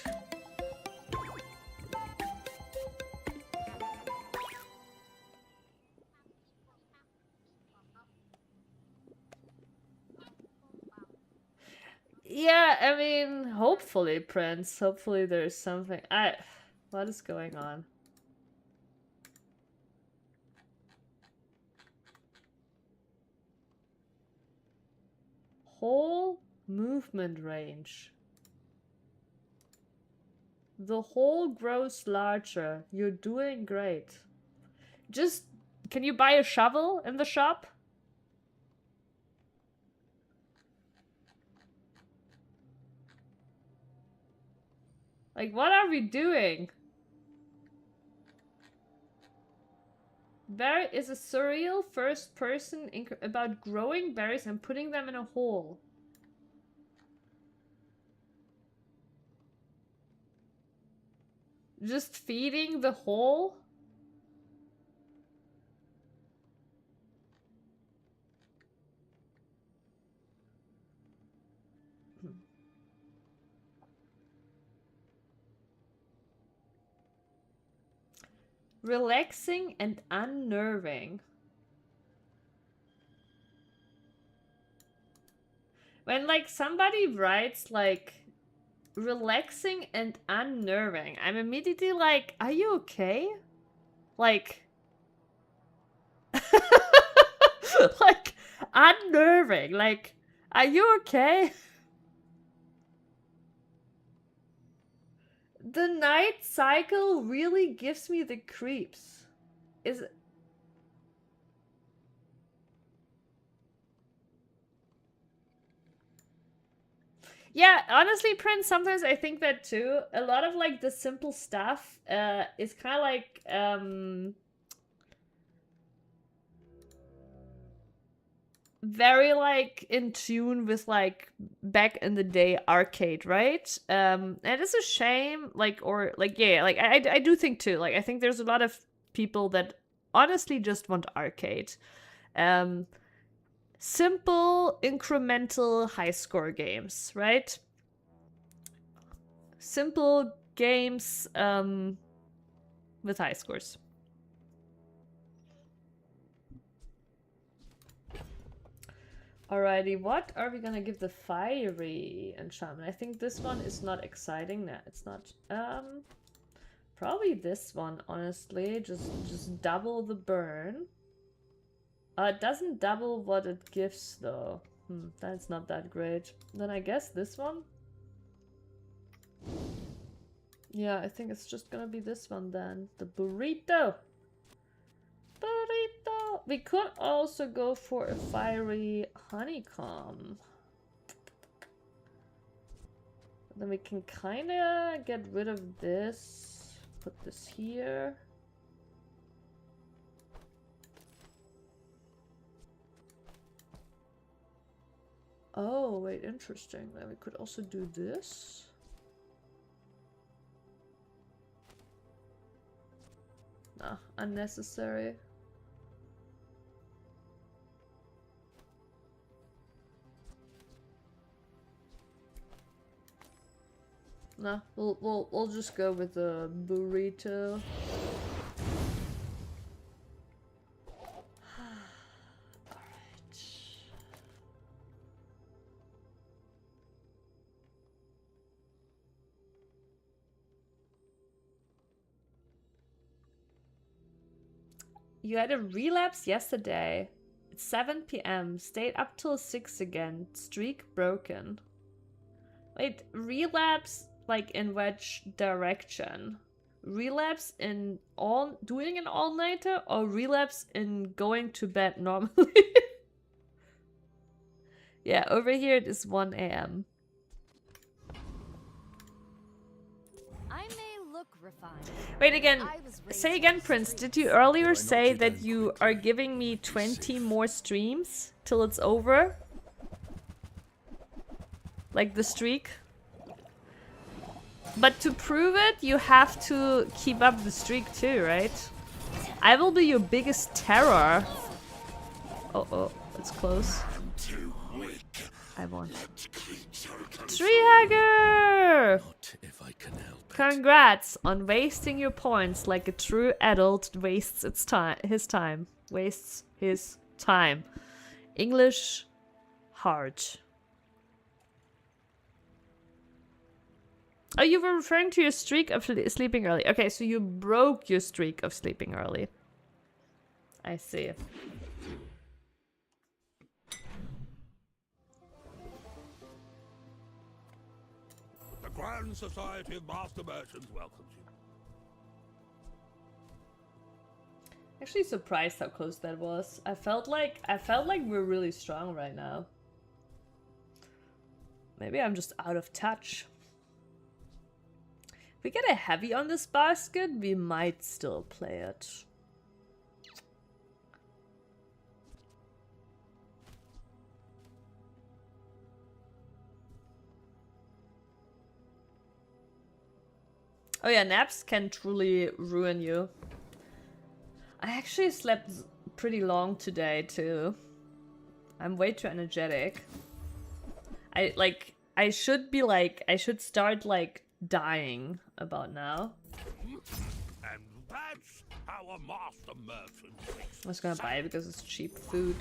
Yeah, I mean, hopefully, Prince. Hopefully there's something. What is going on? Whole movement range. The hole grows larger. You're doing great. Just, can you buy a shovel in the shop? Like, what are we doing? Berry is a surreal first person about growing berries and putting them in a hole. Just feeding the hole? Relaxing and unnerving. When like somebody writes like relaxing and unnerving, I'm immediately like, are you okay? Like like unnerving, like, are you okay? The night cycle really gives me the creeps. Is it? Yeah, honestly, Prince, sometimes I think that too. A lot of like the simple stuff is kind of like very like in tune with like back in the day arcade, right? And it's a shame, like, or like, yeah, like I do think too, like I think there's a lot of people that honestly just want arcade. Simple incremental high score games, right? Simple games with high scores. Alrighty, what are we gonna give the fiery enchantment? I think this one is not exciting. Nah, it's not. Probably this one, honestly. Just double the burn. It doesn't double what it gives though. That's not that great. Then I guess this one? Yeah, I think it's just gonna be this one then. The burrito! Burrito! We could also go for a fiery honeycomb. Then we can kinda get rid of this. Put this here. Oh, wait, interesting. Then we could also do this. Nah, unnecessary. Nah, we'll just go with the burrito. You had a relapse yesterday. It's 7 p.m. Stayed up till 6 again. Streak broken. Wait, relapse like in which direction? Relapse in doing an all-nighter or relapse in going to bed normally? Yeah, over here it is 1 a.m. Wait again, say again, Prince, did you earlier say that you are giving me 20 more streams till it's over? Like the streak? But to prove it, you have to keep up the streak too, right? I will be your biggest terror. Oh, it's close. I won. Treehugger! Congrats on wasting your points like a true adult wastes his time. Wastes his time. English hard. Oh, you were referring to your streak of sleeping early. Okay, so you broke your streak of sleeping early. I see. The Grand Society of Master Merchants welcomes you. Actually surprised how close that was. I felt like we're really strong right now. Maybe I'm just out of touch. If we get a heavy on this basket, we might still play it. Oh yeah, naps can truly ruin you. I actually slept pretty long today too. I'm way too energetic. I should start like dying about now. And that's how our master merchant. I was gonna buy it because it's cheap food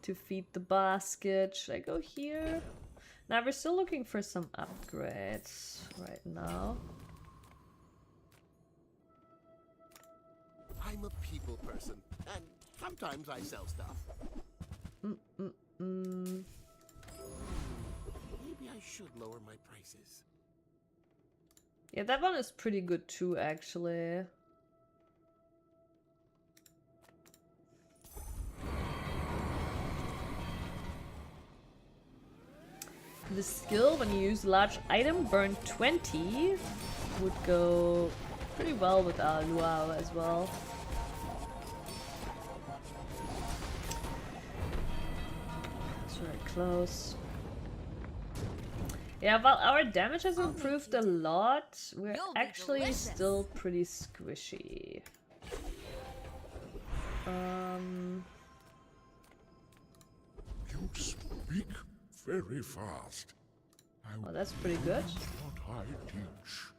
to feed the basket. Should I go here? Now we're still looking for some upgrades right now. I'm a people person, and sometimes I sell stuff. Mm-mm-mm. Maybe I should lower my prices. Yeah, that one is pretty good too, actually. The skill, when you use a large item, burn 20, would go pretty well with our luau as well. It's very close. Yeah, well, our damage has improved a lot. We're actually still pretty squishy. You speak very fast. Oh, that's pretty good. What I teach.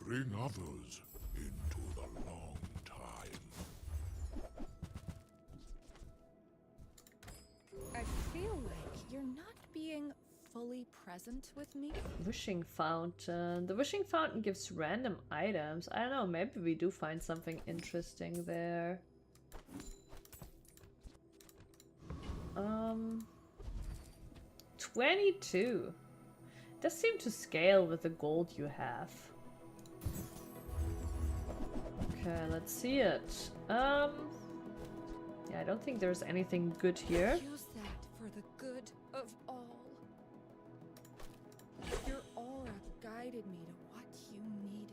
Bring others into the long time. I feel like you're not being fully present with me. Wishing fountain. The wishing fountain gives random items. I don't know, maybe we do find something interesting there. 22. Does seem to scale with the gold you have. Okay, let's see it. Yeah, I don't think there's anything good here. Use that for the good of all. Your aura guided me to what you needed.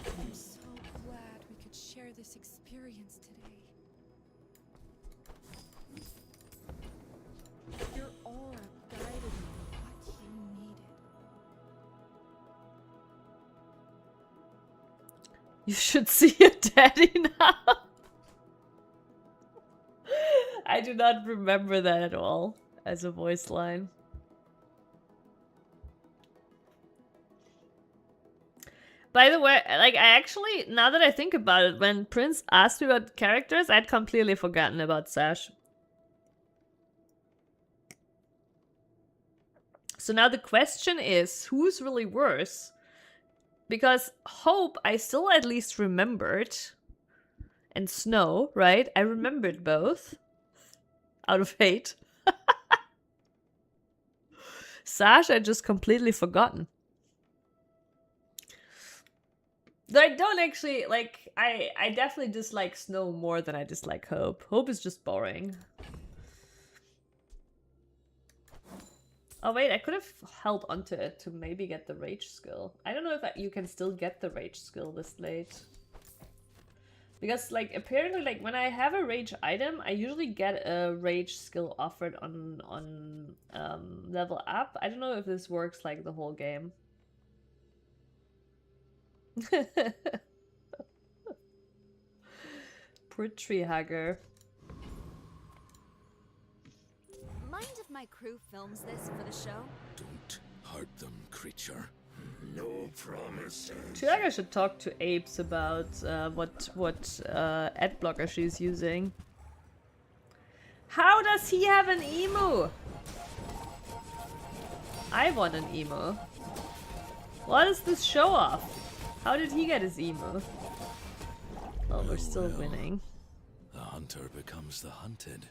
I'm so glad we could share this experience today. Your aura guided me to what you needed. You should see your daddy now. I do not remember that at all as a voice line. By the way, like, I actually, now that I think about it, when Prince asked me about characters, I'd completely forgotten about Sash. So now the question is, who's really worse? Because Hope, I still at least remembered. And Snow, right? I remembered both. Out of hate. Sash, I just completely forgotten. Though I don't actually, like, I definitely dislike Snow more than I dislike Hope. Hope is just boring. Oh wait, I could have held onto it to maybe get the rage skill. I don't know if you can still get the rage skill this late. Because, like, apparently, like, when I have a rage item, I usually get a rage skill offered on level up. I don't know if this works, like, the whole game. Poor tree hugger. Mind if my crew films this for the show? Don't hurt them, creature. No promises. Tree hugger should talk to Apes about what ad blocker she's using. How does he have an emu? I want an emu. What is this show off? How did he get his emu? Well, we're still winning. The hunter becomes the hunted.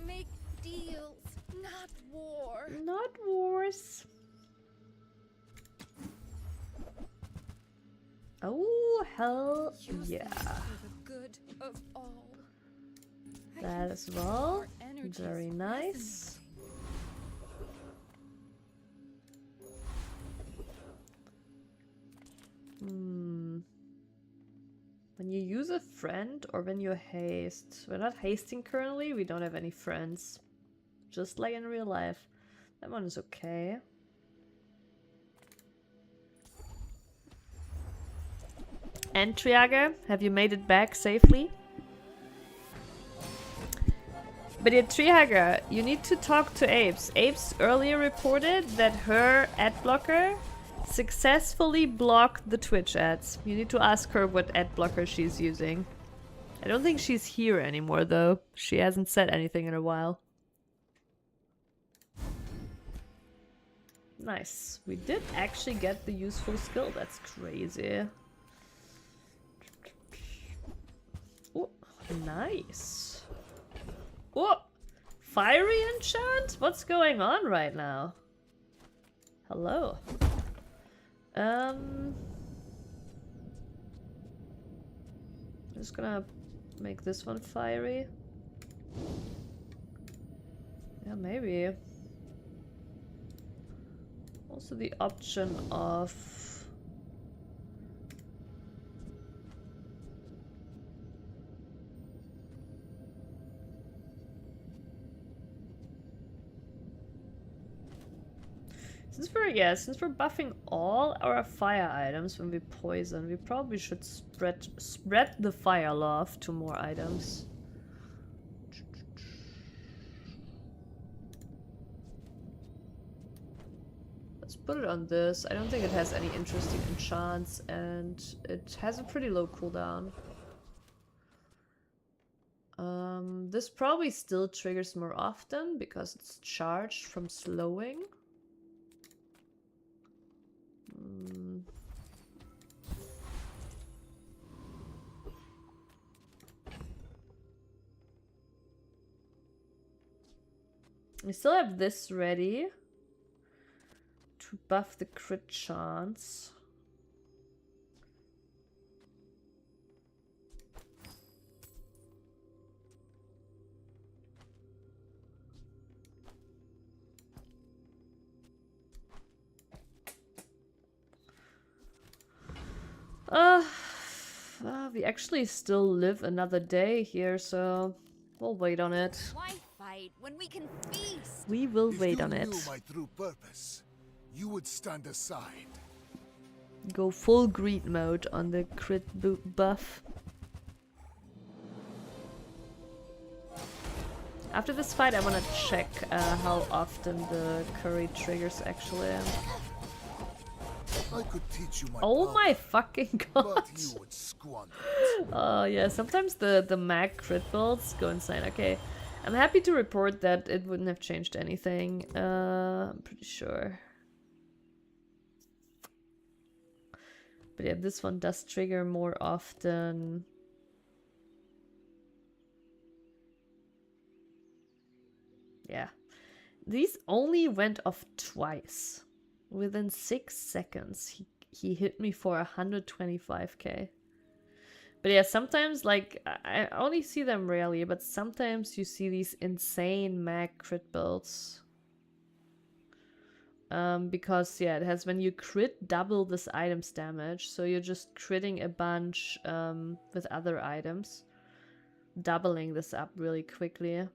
Make deals, not war. Not wars. Oh, hell yeah. For the good of all. That as well. Very nice. When you use a friend or when you haste. We're not hasting currently, we don't have any friends. Just like in real life. That one is okay. And Triaga, have you made it back safely? But yeah, Treehugger, you need to talk to Apes. Apes earlier reported that her ad blocker successfully blocked the Twitch ads. You need to ask her what ad blocker she's using. I don't think she's here anymore though. She hasn't said anything in a while. Nice. We did actually get the useful skill. That's crazy. Oh, nice. Oh, fiery enchant? What's going on right now? Hello. I'm just gonna make this one fiery. Yeah, maybe. Also the option of since we're buffing all our fire items when we poison, we probably should spread the fire love to more items. Let's put it on this. I don't think it has any interesting enchants, and it has a pretty low cooldown. This probably still triggers more often because it's charged from slowing. We still have this ready to buff the crit chance. We actually still live another day here, so we'll wait on it. Why fight when we can feast? We will wait on it. If you knew my true purpose, you would stand aside. Go full greed mode on the crit buff. After this fight, I want to check how often the curry triggers actually. I could teach you my Oh power, my fucking god! but you would squander it. Oh yeah, sometimes the mag crit builds go insane. Okay, I'm happy to report that it wouldn't have changed anything. I'm pretty sure. But yeah, this one does trigger more often. Yeah. These only went off twice. Within 6 seconds, he hit me for 125k. But yeah, sometimes, like, I only see them rarely, but sometimes you see these insane mag crit builds. Because, yeah, it has when you crit double this item's damage, so you're just critting a bunch with other items. Doubling this up really quickly.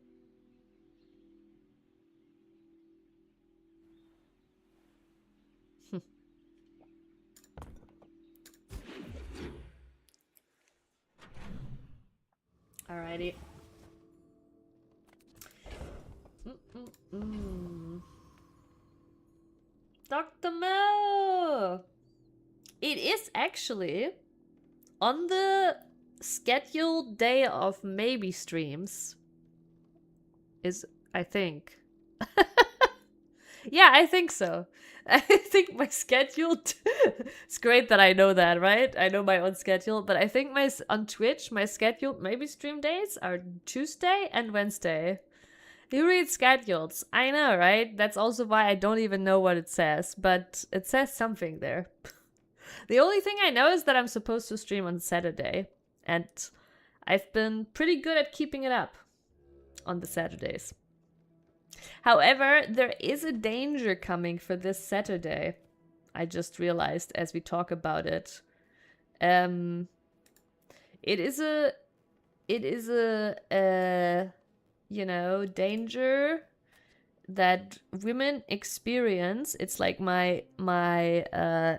Alrighty. Dr. Mo! It is actually on the scheduled day of maybe streams. I think. Yeah, I think so. I think my schedule... It's great that I know that, right? I know my own schedule, but I think on Twitch, my scheduled maybe stream days are Tuesday and Wednesday. You read schedules. I know, right? That's also why I don't even know what it says, but it says something there. The only thing I know is that I'm supposed to stream on Saturday, and I've been pretty good at keeping it up on the Saturdays. However, there is a danger coming for this Saturday. I just realized as we talk about it. It is a you know, danger that women experience. It's like my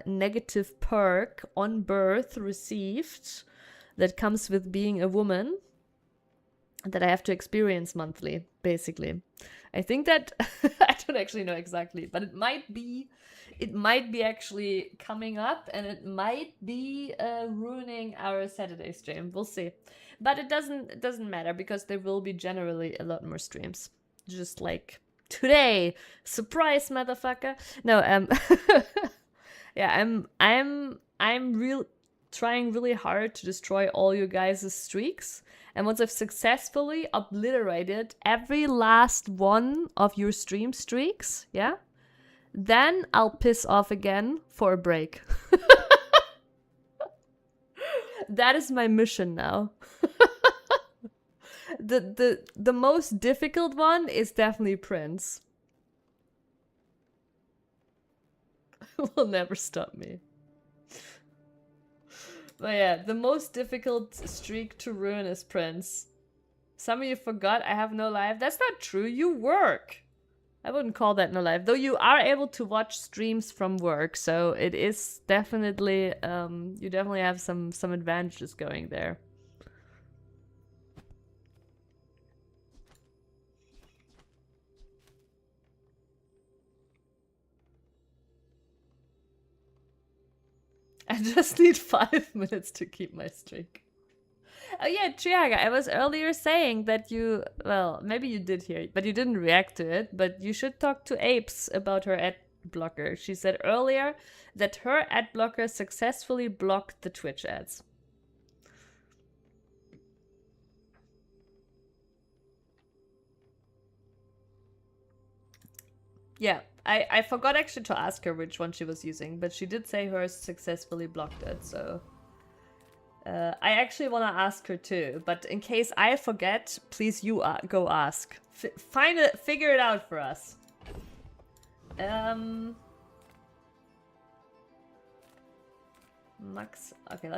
negative perk on birth received that comes with being a woman. that I have to experience monthly, basically. I think that I don't actually know exactly, but it might be actually coming up, and it might be ruining our Saturday stream. We'll see. But it doesn't matter, because there will be generally a lot more streams. Just like today. Surprise, motherfucker. No, yeah, I'm trying really hard to destroy all you guys' streaks. And once I've successfully obliterated every last one of your stream streaks, yeah, then I'll piss off again for a break. That is my mission now. The most difficult one is definitely Prince. Will never stop me. But yeah, the most difficult streak to ruin is Prince. Some of you forgot I have no life. That's not true. You work. I wouldn't call that no life. Though you are able to watch streams from work, so it is definitely you definitely have some advantages going there. I just need 5 minutes to keep my streak. Oh yeah, Triaga, I was earlier saying that you, well, maybe you did hear it, but you didn't react to it, but you should talk to Apes about her ad blocker. She said earlier that her ad blocker successfully blocked the Twitch ads. Yeah, I forgot actually to ask her which one she was using, but she did say hers successfully blocked it, so... I actually want to ask her too, but in case I forget, please you go ask. Figure it out for us. Max... Okay, let's